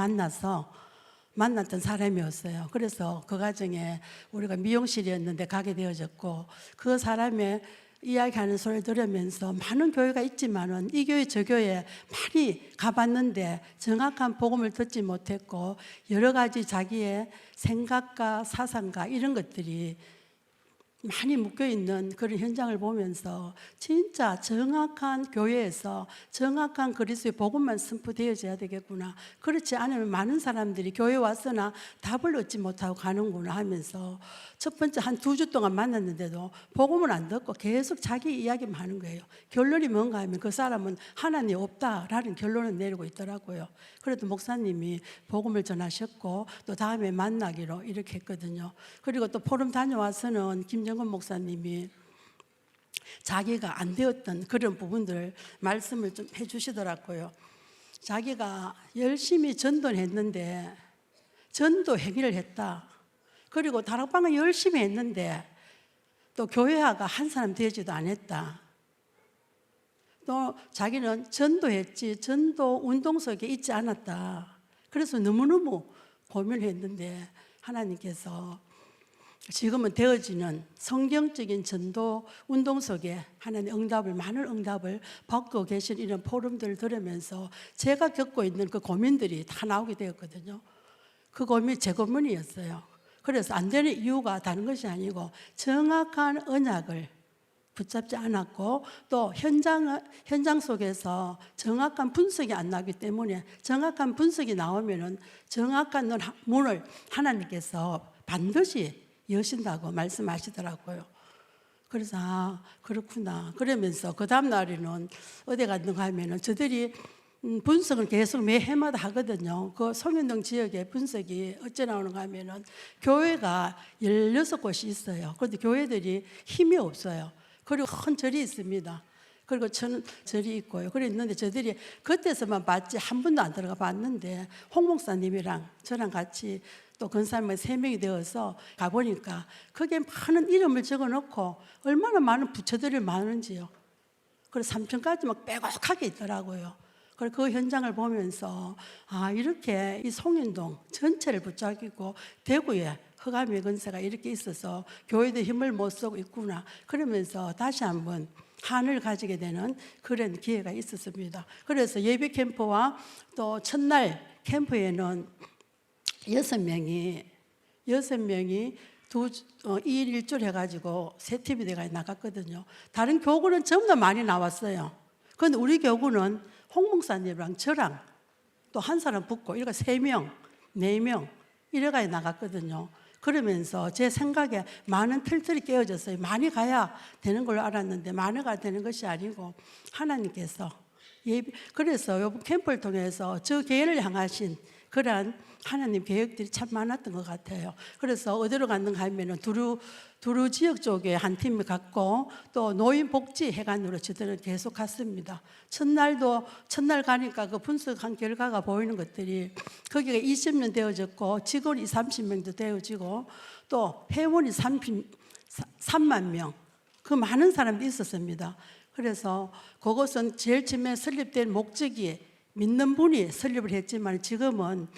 만났던 사람이었어요. 그래서 그 과정에 우리가 미용실이었는데 가게 되어졌고 그 사람의 이야기하는 소리를 들으면서 많은 교회가 있지만은 이 교회 저 교회 많이 가봤는데 정확한 복음을 듣지 못했고 여러 가지 자기의 생각과 사상과 이런 것들이 많이 묶여있는 그런 현장을 보면서 진짜 정확한 교회에서 정확한 그리스도의 복음만 선포되어져야 되겠구나. 그렇지 않으면 많은 사람들이 교회 왔으나 답을 얻지 못하고 가는구나 하면서 첫 번째 한 2주 동안 만났는데도 복음을 안 듣고 계속 자기 이야기만 하는 거예요. 결론이 뭔가 하면 그 사람은 하나님 없다라는 결론을 내리고 있더라고요. 그래도 목사님이 복음을 전하셨고 또 다음에 만나기로 이렇게 했거든요. 그리고 또 포럼 다녀와서는 김정건 목사님이 자기가 안 되었던 그런 부분들 말씀을 좀 해주시더라고요. 자기가 열심히 전도를 했는데 전도 행위를 했다. 그리고 다락방을 열심히 했는데 또 교회화가 한 사람 되지도 않았다. 또 자기는 전도했지 전도 운동 속에 있지 않았다. 그래서 너무너무 고민을 했는데 하나님께서 지금은 되어지는 성경적인 전도 운동 속에 하나님 많은 응답을 받고 계신 이런 포럼들을 들으면서 제가 겪고 있는 그 고민들이 다 나오게 되었거든요. 그 고민이 제 고민이었어요. 그래서 안 되는 이유가 다른 것이 아니고 정확한 언약을 붙잡지 않았고 또 현장 속에서 정확한 분석이 안 나기 때문에 정확한 분석이 나오면은 정확한 문을 하나님께서 반드시 여신다고 말씀하시더라고요. 그래서 그렇구나. 그러면서 그 다음 날에는 어디 갔는가 하면은 저들이 분석을 계속 매 해마다 하거든요. 그 송현동 지역의 분석이 어째 나오는가 하면은 교회가 16곳이 있어요. 그런데 교회들이 힘이 없어요. 그리고 큰 절이 있습니다. 그리고 절이 있고요. 그랬는데 저들이 그때서만 봤지 한 번도 안 들어가 봤는데 홍 목사님이랑 저랑 같이 또 건사님이 3명이 되어서 가보니까 거기에 많은 이름을 적어놓고 얼마나 많은 부처들이 많은지요. 그래서 3층까지 막 빼곡하게 있더라고요. 그리고 그 현장을 보면서 아, 이렇게 이 송인동 전체를 붙잡고 대구에 허감의 건세가 이렇게 있어서 교회도 힘을 못 쓰고 있구나. 그러면서 다시 한번 한을 가지게 되는 그런 기회가 있었습니다. 그래서 예비 캠프와 또 첫날 캠프에는 6명이 2일 1줄 해가지고 세 팀이 돼가 나갔거든요. 다른 교구는 전부 다 많이 나왔어요. 그런데 우리 교구는 홍 목사님이랑 저랑 또 한 사람 붙고 이렇게 3명, 4명 이래가 나갔거든요. 그러면서 제 생각에 많은 틀들이 깨어졌어요. 많이 가야 되는 걸로 알았는데 많이 가야 되는 것이 아니고 하나님께서 그래서 이번 캠프를 통해서 저 교회를 향하신 그러한 하나님 계획들이 참 많았던 것 같아요. 그래서 어디로 갔는가 하면은 두루 지역 쪽에 한 팀이 갔고 또 노인복지회관으로 저들은 계속 갔습니다. 첫날 가니까 그 분석한 결과가 보이는 것들이 거기가 20년 되어졌고 직원이 30명도 되어지고 또 회원이 3만 명, 그 많은 사람들이 있었습니다. 그래서 그것은 제일 처음에 설립된 목적이 믿는 분이 설립을 했지만 지금은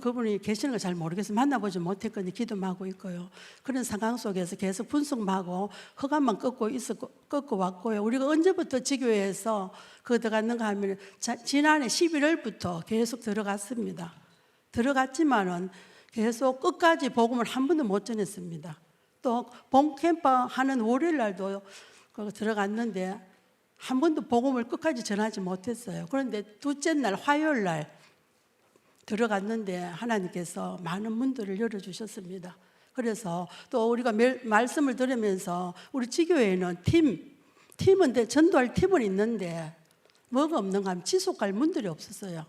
그분이 계시는 걸 잘 모르겠어요. 만나보지 못했거든요. 기도만 하고 있고요. 그런 상황 속에서 계속 분석하고 허감만 꺾고 왔고요. 우리가 언제부터 지교회에서 들어갔는가 하면 지난해 11월부터 계속 들어갔습니다. 들어갔지만은 계속 끝까지 복음을 한 번도 못 전했습니다. 또 봄캠프 하는 월요일 날도 들어갔는데 한 번도 복음을 끝까지 전하지 못했어요. 그런데 둘째 날 화요일 날 들어갔는데 하나님께서 많은 문들을 열어주셨습니다. 그래서 또 우리가 말씀을 들으면서 우리 지교회에는 팀은 전도할 팀은 있는데 뭐가 없는가 하면 지속할 문들이 없었어요.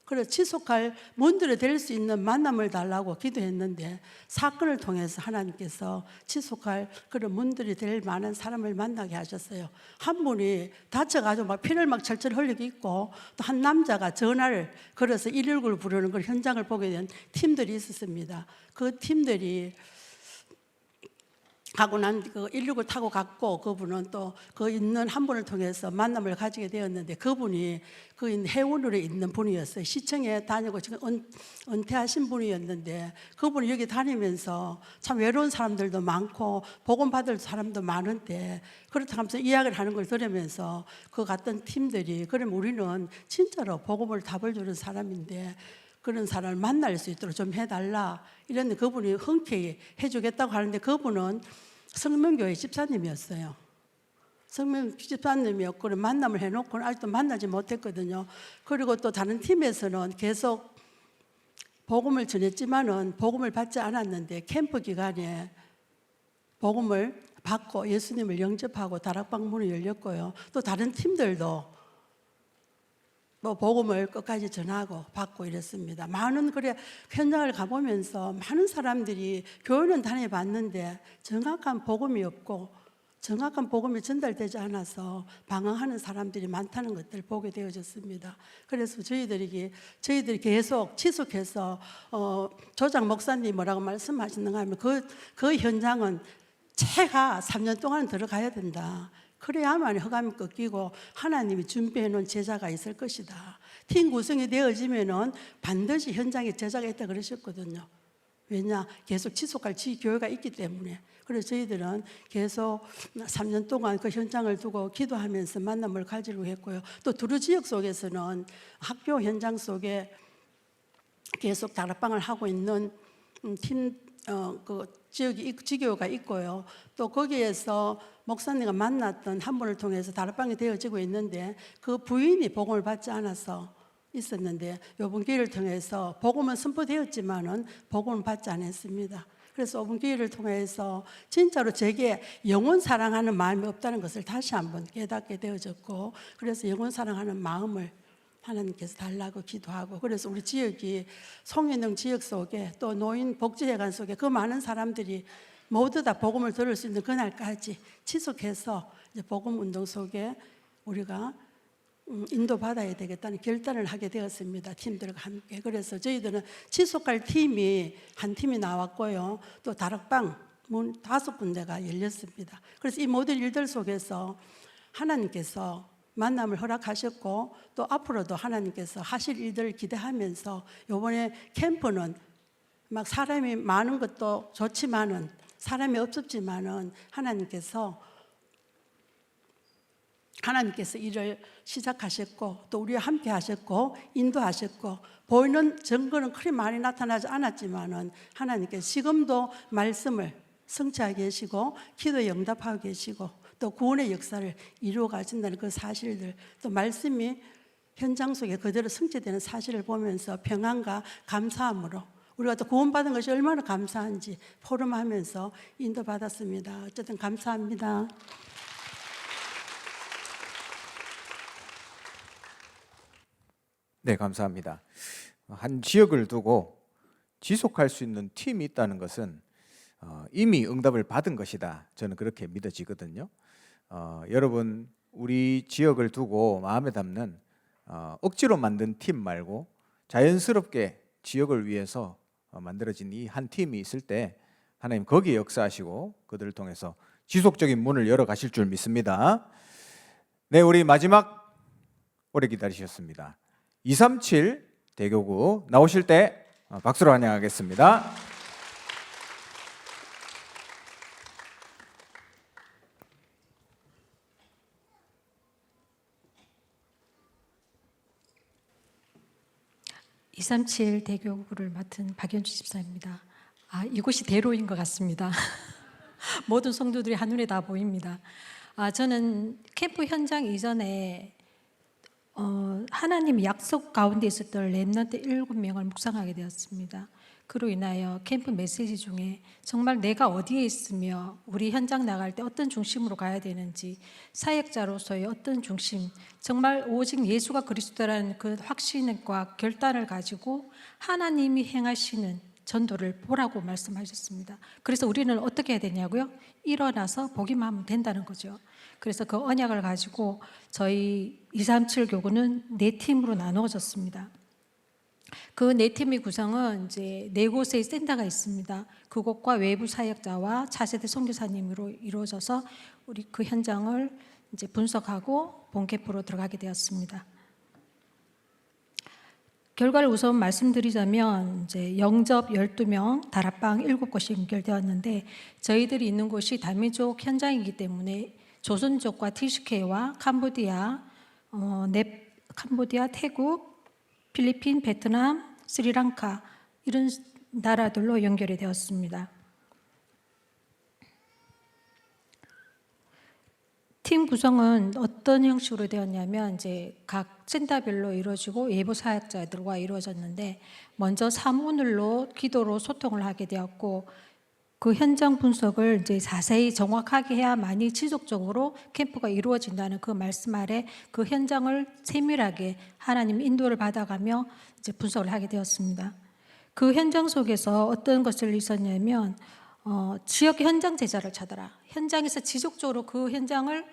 그래서 지속할 문들이 될 수 있는 만남을 달라고 기도했는데 사건을 통해서 하나님께서 지속할 그런 문들이 될 만한 사람을 만나게 하셨어요. 한 분이 다쳐가지고 막 피를 막 철철 흘리고 있고 또 한 남자가 전화를 걸어서 119를 부르는 걸 현장을 보게 된 팀들이 있었습니다. 그 팀들이 가고 난 그 119 타고 갔고 그분은 또 그 있는 한 분을 통해서 만남을 가지게 되었는데 그분이 그 회원으로 있는 분이었어요. 시청에 다니고 지금 은퇴하신 분이었는데 그분이 여기 다니면서 참 외로운 사람들도 많고 복음 받을 사람도 많은데 그렇다 하면서 이야기를 하는 걸 들으면서 그 갔던 팀들이 그럼 우리는 진짜로 복음을 답을 주는 사람인데 그런 사람을 만날 수 있도록 좀 해달라 이랬는데 그분이 흔쾌히 해주겠다고 하는데 그분은 성명교회 집사님이었어요. 성명 집사님이었고 만남을 해놓고 아직도 만나지 못했거든요. 그리고 또 다른 팀에서는 계속 복음을 전했지만은 복음을 받지 않았는데 캠프 기간에 복음을 받고 예수님을 영접하고 다락방 문이 열렸고요. 또 다른 팀들도 뭐 복음을 끝까지 전하고 받고 이랬습니다. 많은 그래 현장을 가보면서 많은 사람들이 교회는 다녀봤는데 정확한 복음이 없고 정확한 복음이 전달되지 않아서 방황하는 사람들이 많다는 것들을 보게 되어졌습니다. 그래서 저희들이 계속 지속해서 조장 목사님 뭐라고 말씀하시는가 하면 그 현장은 최하 3년 동안 들어가야 된다. 그래야만 허감이 꺾이고 하나님이 준비해 놓은 제자가 있을 것이다. 팀 구성이 되어지면은 반드시 현장에 제자가 있다 그러셨거든요. 왜냐? 계속 지속할 교회가 있기 때문에. 그래서 저희들은 계속 3년 동안 그 현장을 두고 기도하면서 만남을 가지려고 했고요. 또 두루 지역 속에서는 학교 현장 속에 계속 다락방을 하고 있는 그 지교가 있고요. 또 거기에서 목사님과 만났던 한 분을 통해서 다락방이 되어지고 있는데 그 부인이 복음을 받지 않아서 있었는데 이번 기회를 통해서 복음은 선포되었지만은 복음을 받지 않았습니다. 그래서 이번 기회를 통해서 진짜로 제게 영혼 사랑하는 마음이 없다는 것을 다시 한번 깨닫게 되어졌고 그래서 영혼 사랑하는 마음을 하나님께서 달라고 기도하고 그래서 우리 지역이 송인동 지역 속에 또 노인복지회관 속에 그 많은 사람들이 모두 다 복음을 들을 수 있는 그날까지 지속해서 이제 복음 운동 속에 우리가 인도받아야 되겠다는 결단을 하게 되었습니다. 팀들과 함께. 그래서 저희들은 지속할 팀이 한 팀이 나왔고요. 또 다락방 문 5군데가 열렸습니다. 그래서 이 모든 일들 속에서 하나님께서 만남을 허락하셨고 또 앞으로도 하나님께서 하실 일들을 기대하면서 이번에 캠프는 막 사람이 많은 것도 좋지만은 사람이 없었지만은 하나님께서 일을 시작하셨고 또 우리와 함께 하셨고 인도하셨고 보이는 증거는 그리 많이 나타나지 않았지만은 하나님께서 지금도 말씀을 성취하고 계시고 기도에 응답하고 계시고 또 구원의 역사를 이루어 가신다는 그 사실들, 또 말씀이 현장 속에 그대로 성취되는 사실을 보면서 평안과 감사함으로 우리가 또 구원받은 것이 얼마나 감사한지 포럼하면서 인도받았습니다. 어쨌든 감사합니다. 네, 감사합니다. 한 지역을 두고 지속할 수 있는 팀이 있다는 것은 이미 응답을 받은 것이다. 저는 그렇게 믿어지거든요. 여러분, 우리 지역을 두고 마음에 담는 억지로 만든 팀 말고 자연스럽게 지역을 위해서 만들어진 이 한 팀이 있을 때 하나님 거기에 역사하시고 그들을 통해서 지속적인 문을 열어 가실 줄 믿습니다. 네, 우리 마지막 오래 기다리셨습니다. 237 대교구 나오실 때 박수로 환영하겠습니다. (237) 대교구를 맡은 박연주 집사입니다. 이곳이 대로인 것 같습니다. 모든 성도들이 한눈에 다 보입니다. 저는 캠프 현장 이전에 하나님의 약속 가운데 있었던 렘넌트 7명을 묵상하게 되었습니다. 그로 인하여 캠프 메시지 중에 정말 내가 어디에 있으며 우리 현장 나갈 때 어떤 중심으로 가야 되는지, 사역자로서의 어떤 중심, 정말 오직 예수가 그리스도라는 그 확신과 결단을 가지고 하나님이 행하시는 전도를 보라고 말씀하셨습니다. 그래서 우리는 어떻게 해야 되냐고요? 일어나서 보기만 하면 된다는 거죠. 그래서 그 언약을 가지고 저희 237 교구는 4팀으로 나누어졌습니다. 그 4팀의 구성은 이제 4곳의 센터가 있습니다. 그곳과 외부 사역자와 차세대 선교사님으로 이루어져서 우리 그 현장을 이제 분석하고 본캠프로 들어가게 되었습니다. 결과를 우선 말씀드리자면 이제 영접 12명, 다락방 7곳이 연결되었는데 저희들이 있는 곳이 다민족 현장이기 때문에 조선족과 TCK와 캄보디아, 태국, 필리핀, 베트남, 스리랑카 이런 나라들로 연결이 되었습니다. 팀 구성은 어떤 형식으로 되었냐면 이제 각 센터별로 이루어지고 예보 사역자들과 이루어졌는데 먼저 사문으로 기도로 소통을 하게 되었고 그 현장 분석을 이제 자세히 정확하게 해야만이 지속적으로 캠프가 이루어진다는 그 말씀 아래 그 현장을 세밀하게 하나님 인도를 받아가며 이제 분석을 하게 되었습니다. 그 현장 속에서 어떤 것을 있었냐면 지역 현장 제자를 찾아라. 현장에서 지속적으로 그 현장을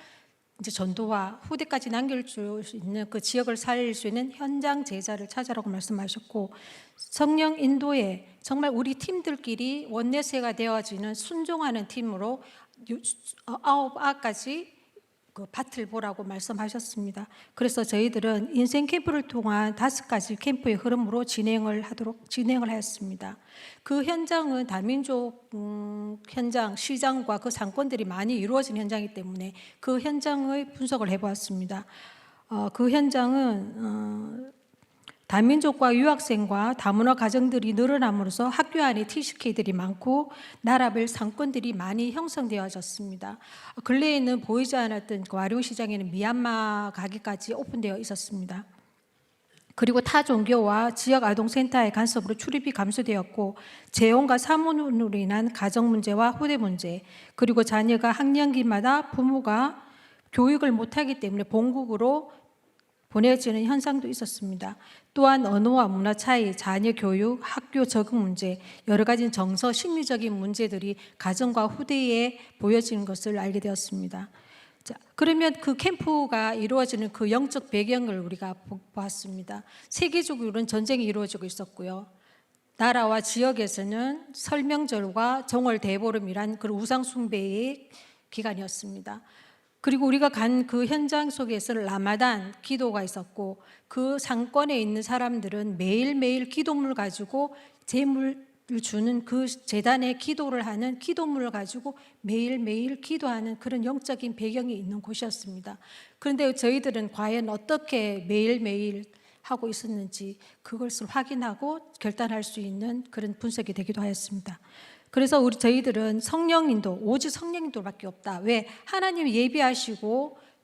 이제 전도와 후대까지 남길 수 있는 그 지역을 살릴 수 있는 현장 제자를 찾아라고 말씀하셨고 성령 인도에 정말 우리 팀들끼리 원내세가 되어지는 순종하는 팀으로 9아까지 그 밭을 보라고 말씀하셨습니다. 그래서 저희들은 인생 캠프를 통한 5가지 캠프의 흐름으로 진행을 하였습니다. 그 현장은 다민족 현장, 시장과 그 상권들이 많이 이루어진 현장이기 때문에 그 현장의 분석을 해보았습니다. 그 현장은 다민족과 유학생과 다문화 가정들이 늘어남으로써 학교 안에 TCK들이 많고 나라별 상권들이 많이 형성되어졌습니다. 근래에는 보이지 않았던 그 와룡시장에는 미얀마 가게까지 오픈되어 있었습니다. 그리고 타 종교와 지역 아동센터의 간섭으로 출입이 감소되었고 재혼과 사문으로 인한 가정 문제와 후대 문제, 그리고 자녀가 학년기마다 부모가 교육을 못하기 때문에 본국으로 보내지는 현상도 있었습니다. 또한 언어와 문화 차이, 자녀 교육, 학교 적응 문제, 여러 가지 정서, 심리적인 문제들이 가정과 후대에 보여지는 것을 알게 되었습니다. 자, 그러면 그 캠프가 이루어지는 그 영적 배경을 우리가 보았습니다. 세계적으로는 전쟁이 이루어지고 있었고요. 나라와 지역에서는 설명절과 정월 대보름이란 그 우상 숭배의 기간이었습니다. 그리고 우리가 간 그 현장 속에서 라마단 기도가 있었고 그 상권에 있는 사람들은 매일매일 기도물 가지고 제물을 주는 그 재단에 기도를 하는 기도물을 가지고 매일매일 기도하는 그런 영적인 배경이 있는 곳이었습니다. 그런데 저희들은 과연 어떻게 매일매일 하고 있었는지 그것을 확인하고 결단할 수 있는 그런 분석이 되기도 하였습니다. 그래서 저희들은 성령인도, 오직 성령인도밖에 없다. 왜? 하나님이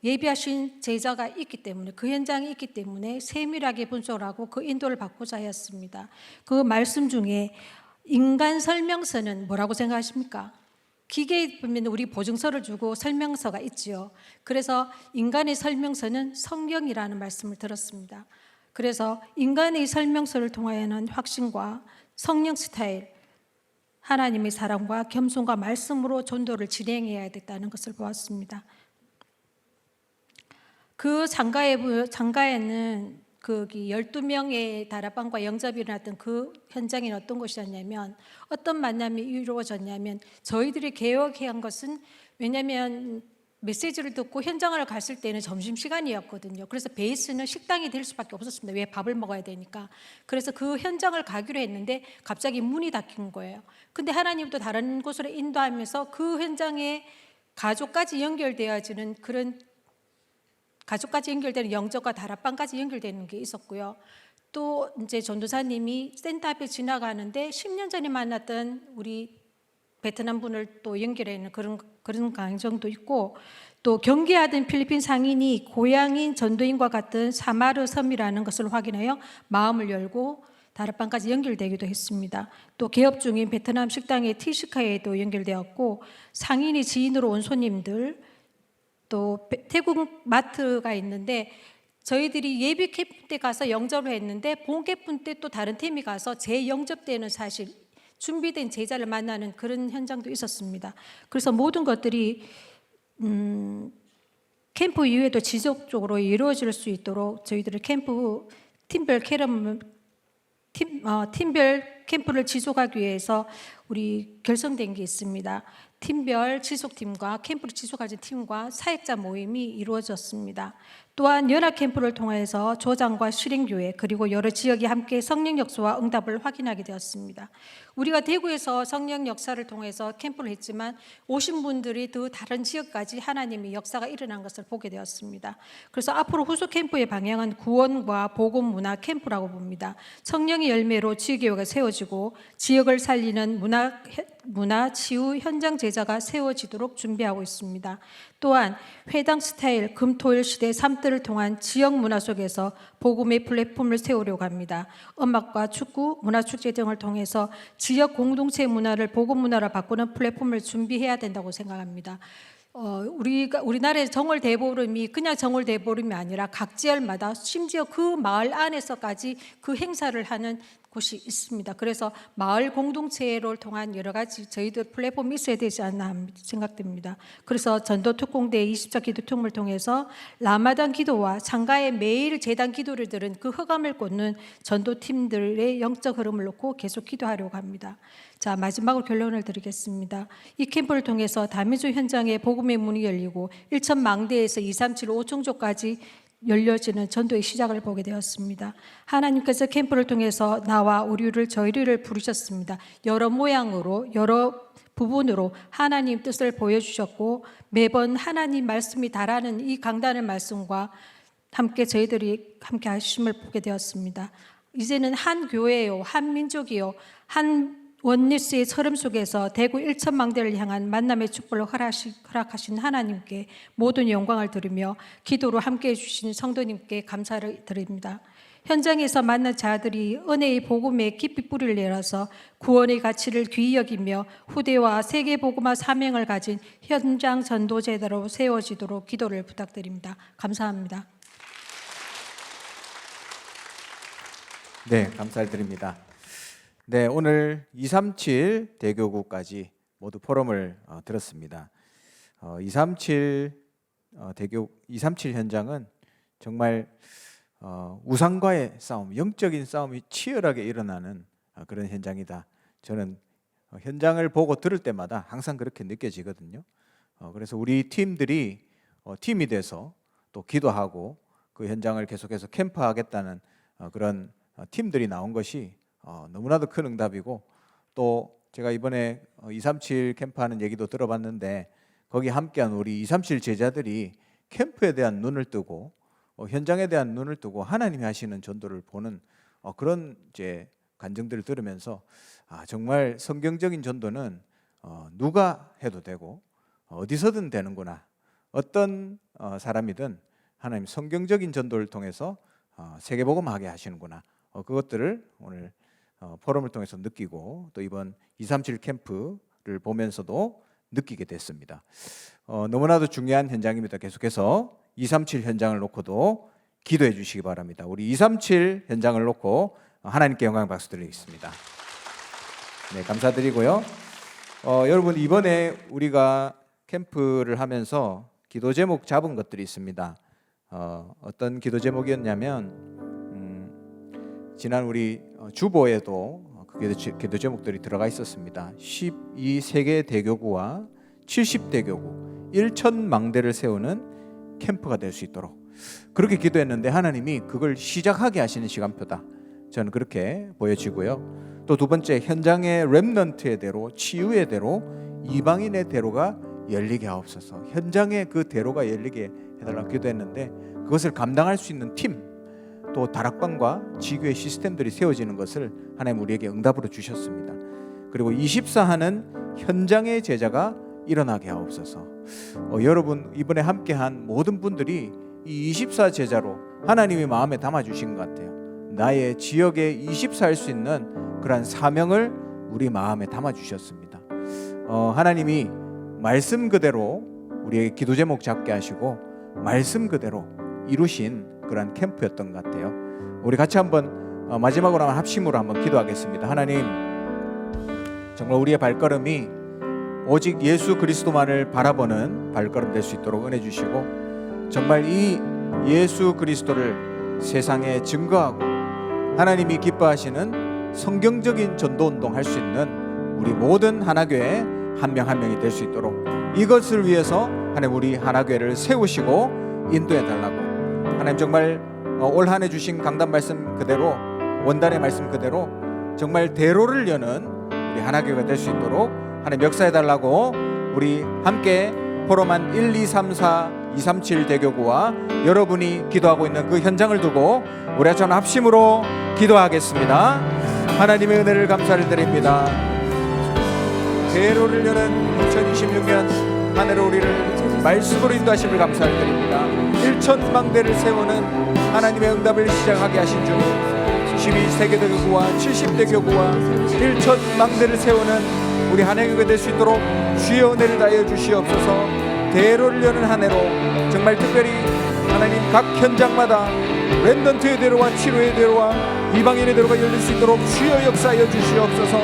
예비하신 제자가 있기 때문에, 그 현장이 있기 때문에 세밀하게 분석을 하고 그 인도를 받고자 하였습니다. 그 말씀 중에 인간 설명서는 뭐라고 생각하십니까? 기계에 보면 우리 보증서를 주고 설명서가 있지요. 그래서 인간의 설명서는 성경이라는 말씀을 들었습니다. 그래서 인간의 설명서를 통하여는 확신과 성령 스타일, 하나님의 사랑과 겸손과 말씀으로 전도를 진행해야 됐다는 것을 보았습니다. 그 장가에는 거기 12명의 다락방과 영접이 일어났던 그 현장에는 어떤 곳이었냐면, 어떤 만남이 이루어졌냐면, 저희들이 개혁한 것은, 왜냐하면 메시지를 듣고 현장을 갔을 때는 점심시간이었거든요. 그래서 베이스는 식당이 될 수밖에 없었습니다. 왜? 밥을 먹어야 되니까. 그래서 그 현장을 가기로 했는데 갑자기 문이 닫힌 거예요. 근데 하나님도 다른 곳으로 인도하면서 그 현장에 가족까지 연결되어지는 그런, 가족까지 연결되는 영접과 다락방까지 연결되는 게 있었고요. 또 이제 전도사님이 센터 앞에 지나가는데 10년 전에 만났던 우리 베트남 분을 또 연결해 있는 그런 강정도 있고, 또 경계하던 필리핀 상인이 고향인 전도인과 같은 사마르 섬이라는 것을 확인하여 마음을 열고 다락방까지 연결되기도 했습니다. 또 개업 중인 베트남 식당의 티시카에도 연결되었고, 상인이 지인으로 온 손님들, 또 태국 마트가 있는데 저희들이 예비 캠프 때 가서 영접을 했는데 본 캠프 때 또 다른 팀이 가서 재영접 때는 사실 준비된 제자를 만나는 그런 현장도 있었습니다. 그래서 모든 것들이 캠프 이후에도 지속적으로 이루어질 수 있도록 저희들의 캠프 팀별 캠프를 지속하기 위해서 우리 결성된 게 있습니다. 팀별 지속팀과 캠프를 지속하는 팀과 사역자 모임이 이루어졌습니다. 또한 연합 캠프를 통해서 조장과 실행교회 그리고 여러 지역이 함께 성령 역사와 응답을 확인하게 되었습니다. 우리가 대구에서 성령 역사를 통해서 캠프를 했지만 오신 분들이 또 다른 지역까지 하나님의 역사가 일어난 것을 보게 되었습니다. 그래서 앞으로 후속 캠프의 방향은 구원과 복음 문화 캠프라고 봅니다. 성령의 열매로 지교회가 세워지고 지역을 살리는 문화 치유 현장 제자가 세워지도록 준비하고 있습니다. 또한 회당 스타일 금토일 시대 삶들을 통한 지역 문화 속에서 복음의 플랫폼을 세우려고 합니다. 음악과 축구, 문화축제 등을 통해서 지역 공동체 문화를 복음 문화로 바꾸는 플랫폼을 준비해야 된다고 생각합니다. 우리나라의 정월 대보름이 그냥 정월 대보름이 아니라 각 지역마다 심지어 그 마을 안에서까지 그 행사를 하는 곳이 있습니다. 그래서 마을 공동체를 통한 여러 가지 저희들 플랫폼이 있어야 되지 않나 생각됩니다. 그래서 전도 특공대 20자 기도 특무를 통해서 라마단 기도와 장가의 매일 제단 기도를 들은 그 흑암을 꽂는 전도팀들의 영적 흐름을 놓고 계속 기도하려고 합니다. 자, 마지막으로 결론을 드리겠습니다. 이 캠프를 통해서 다민족 현장에 복음의 문이 열리고 1천 망대에서 237 5청조까지 열려지는 전도의 시작을 보게 되었습니다. 하나님께서 캠프를 통해서 나와 저희를 부르셨습니다. 여러 모양으로 여러 부분으로 하나님 뜻을 보여주셨고 매번 하나님 말씀이 달하는 이 강단의 말씀과 함께 저희들이 함께 하심을 보게 되었습니다. 이제는 한 교회요, 한 민족이요, 한 원리스의 흐름 속에서 대구 1천망대를 향한 만남의 축복을 허락하신 하나님께 모든 영광을 드리며 기도로 함께해 주신 성도님께 감사를 드립니다. 현장에서 만난 자들이 은혜의 복음에 깊이 뿌리를 내려서 구원의 가치를 귀히 여기며 후대와 세계 복음화 사명을 가진 현장 전도제대로 세워지도록 기도를 부탁드립니다. 감사합니다. 네, 감사드립니다. 네, 오늘 237 대교구까지 모두 포럼을 들었습니다. 237 현장은 정말 우상과의 싸움, 영적인 싸움이 치열하게 일어나는 그런 현장이다. 저는 현장을 보고 들을 때마다 항상 그렇게 느껴지거든요. 그래서 우리 팀들이 팀이 돼서 또 기도하고 그 현장을 계속해서 캠프하겠다는 그런 팀들이 나온 것이 너무나도 큰 응답이고, 또 제가 이번에 237 캠프하는 얘기도 들어봤는데 거기 함께한 우리 237 제자들이 캠프에 대한 눈을 뜨고 현장에 대한 눈을 뜨고 하나님이 하시는 전도를 보는 그런 이제 간증들을 들으면서 정말 성경적인 전도는 누가 해도 되고 어디서든 되는구나. 어떤 사람이든 하나님 성경적인 전도를 통해서 세계복음하게 하시는구나. 그것들을 오늘 포럼을 통해서 느끼고 또 이번 237 캠프를 보면서도 느끼게 됐습니다. 너무나도 중요한 현장입니다. 계속해서 237 현장을 놓고도 기도해 주시기 바랍니다. 우리 237 현장을 놓고 하나님께 영광 박수 드리겠습니다. 네, 감사드리고요. 여러분, 이번에 우리가 캠프를 하면서 기도 제목 잡은 것들이 있습니다. 어떤 기도 제목이었냐면 지난 우리 주보에도 기도 제목들이 들어가 있었습니다. 12세계 대교구와 70대교구 1,000망대를 세우는 캠프가 될 수 있도록 그렇게 기도했는데 하나님이 그걸 시작하게 하시는 시간표다. 저는 그렇게 보여지고요. 또 두 번째, 현장의 렘넌트의 대로, 치유의 대로, 이방인의 대로가 열리게 하옵소서. 현장에 그 대로가 열리게 해달라고 기도했는데 그것을 감당할 수 있는 팀, 또 다락방과 지교의 시스템들이 세워지는 것을 하나님 우리에게 응답으로 주셨습니다. 그리고 24하는 현장의 제자가 일어나게 하옵소서. 여러분, 이번에 함께한 모든 분들이 이 24 제자로 하나님이 마음에 담아주신 것 같아요. 나의 지역에 24 할 수 있는 그러한 사명을 우리 마음에 담아주셨습니다. 하나님이 말씀 그대로 우리에게 기도 제목 잡게 하시고 말씀 그대로 이루신 그런 캠프였던 것 같아요. 우리 같이 한번 마지막으로 한번 합심으로 한번 기도하겠습니다. 하나님, 정말 우리의 발걸음이 오직 예수 그리스도만을 바라보는 발걸음 될 수 있도록 은혜 주시고, 정말 이 예수 그리스도를 세상에 증거하고 하나님이 기뻐하시는 성경적인 전도운동 할 수 있는 우리 모든 하나교회 한 명 한 명이 될 수 있도록 이것을 위해서 하나님 우리 하나교회를 세우시고 인도해 달라고, 하나님 정말 올 한 해 주신 강단 말씀 그대로, 원단의 말씀 그대로 정말 대로를 여는 우리 하나교회가 될 수 있도록 하나님 역사해 달라고 우리 함께 포럼한 1, 2, 3, 4, 237 대교구와 여러분이 기도하고 있는 그 현장을 두고 우리 같이 합심으로 기도하겠습니다. 하나님의 은혜를 감사를 드립니다. 대로를 여는 2026년 한 해로 우리를 말씀으로 인도하심을 감사를 드립니다. 1,000망대를 세우는 하나님의 응답을 시작하게 하신 주, 12세계 대교구와 70대 교구와 1,000망대를 세우는 우리 한해교가 될 수 있도록 주의 은혜를 다하여 주시옵소서. 대로를 여는 한 해로 정말 특별히 하나님 각 현장마다 렘넌트의 대로와 치료의 대로와 이방인의 대로가 열릴 수 있도록 주여 역사하여 주시옵소서.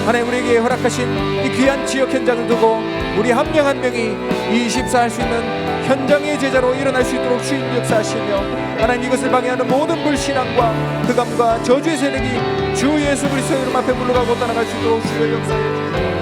하나님 우리에게 허락하신 이 귀한 지역 현장을 두고 우리 한 명 한 명이 24 할 수 있는 현장의 제자로 일어날 수 있도록 주인 역사하시며, 하나님 이것을 방해하는 모든 불신앙과 흑암과 저주의 세력이 주 예수 그리스도의 이름 앞에 물러가고 떠나갈 수 있도록 주여 역사하여 주시옵소서.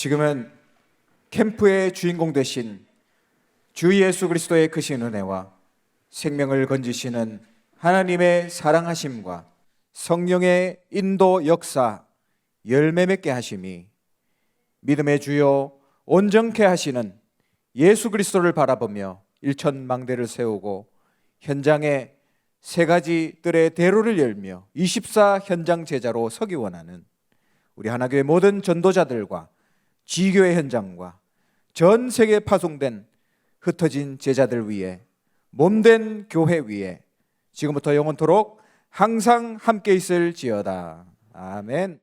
지금은 캠프의 주인공 되신 주 예수 그리스도의 크신 은혜와 생명을 건지시는 하나님의 사랑하심과 성령의 인도 역사 열매 맺게 하심이 믿음의 주요 온전케 하시는 예수 그리스도를 바라보며 1,000망대를 세우고 현장에 세 가지 뜰의 대로를 열며 24 현장 제자로 서기 원하는 우리 하나교회 모든 전도자들과 지교의 현장과 전 세계에 파송된 흩어진 제자들 위해 몸된 교회 위에 지금부터 영원토록 항상 함께 있을지어다. 아멘.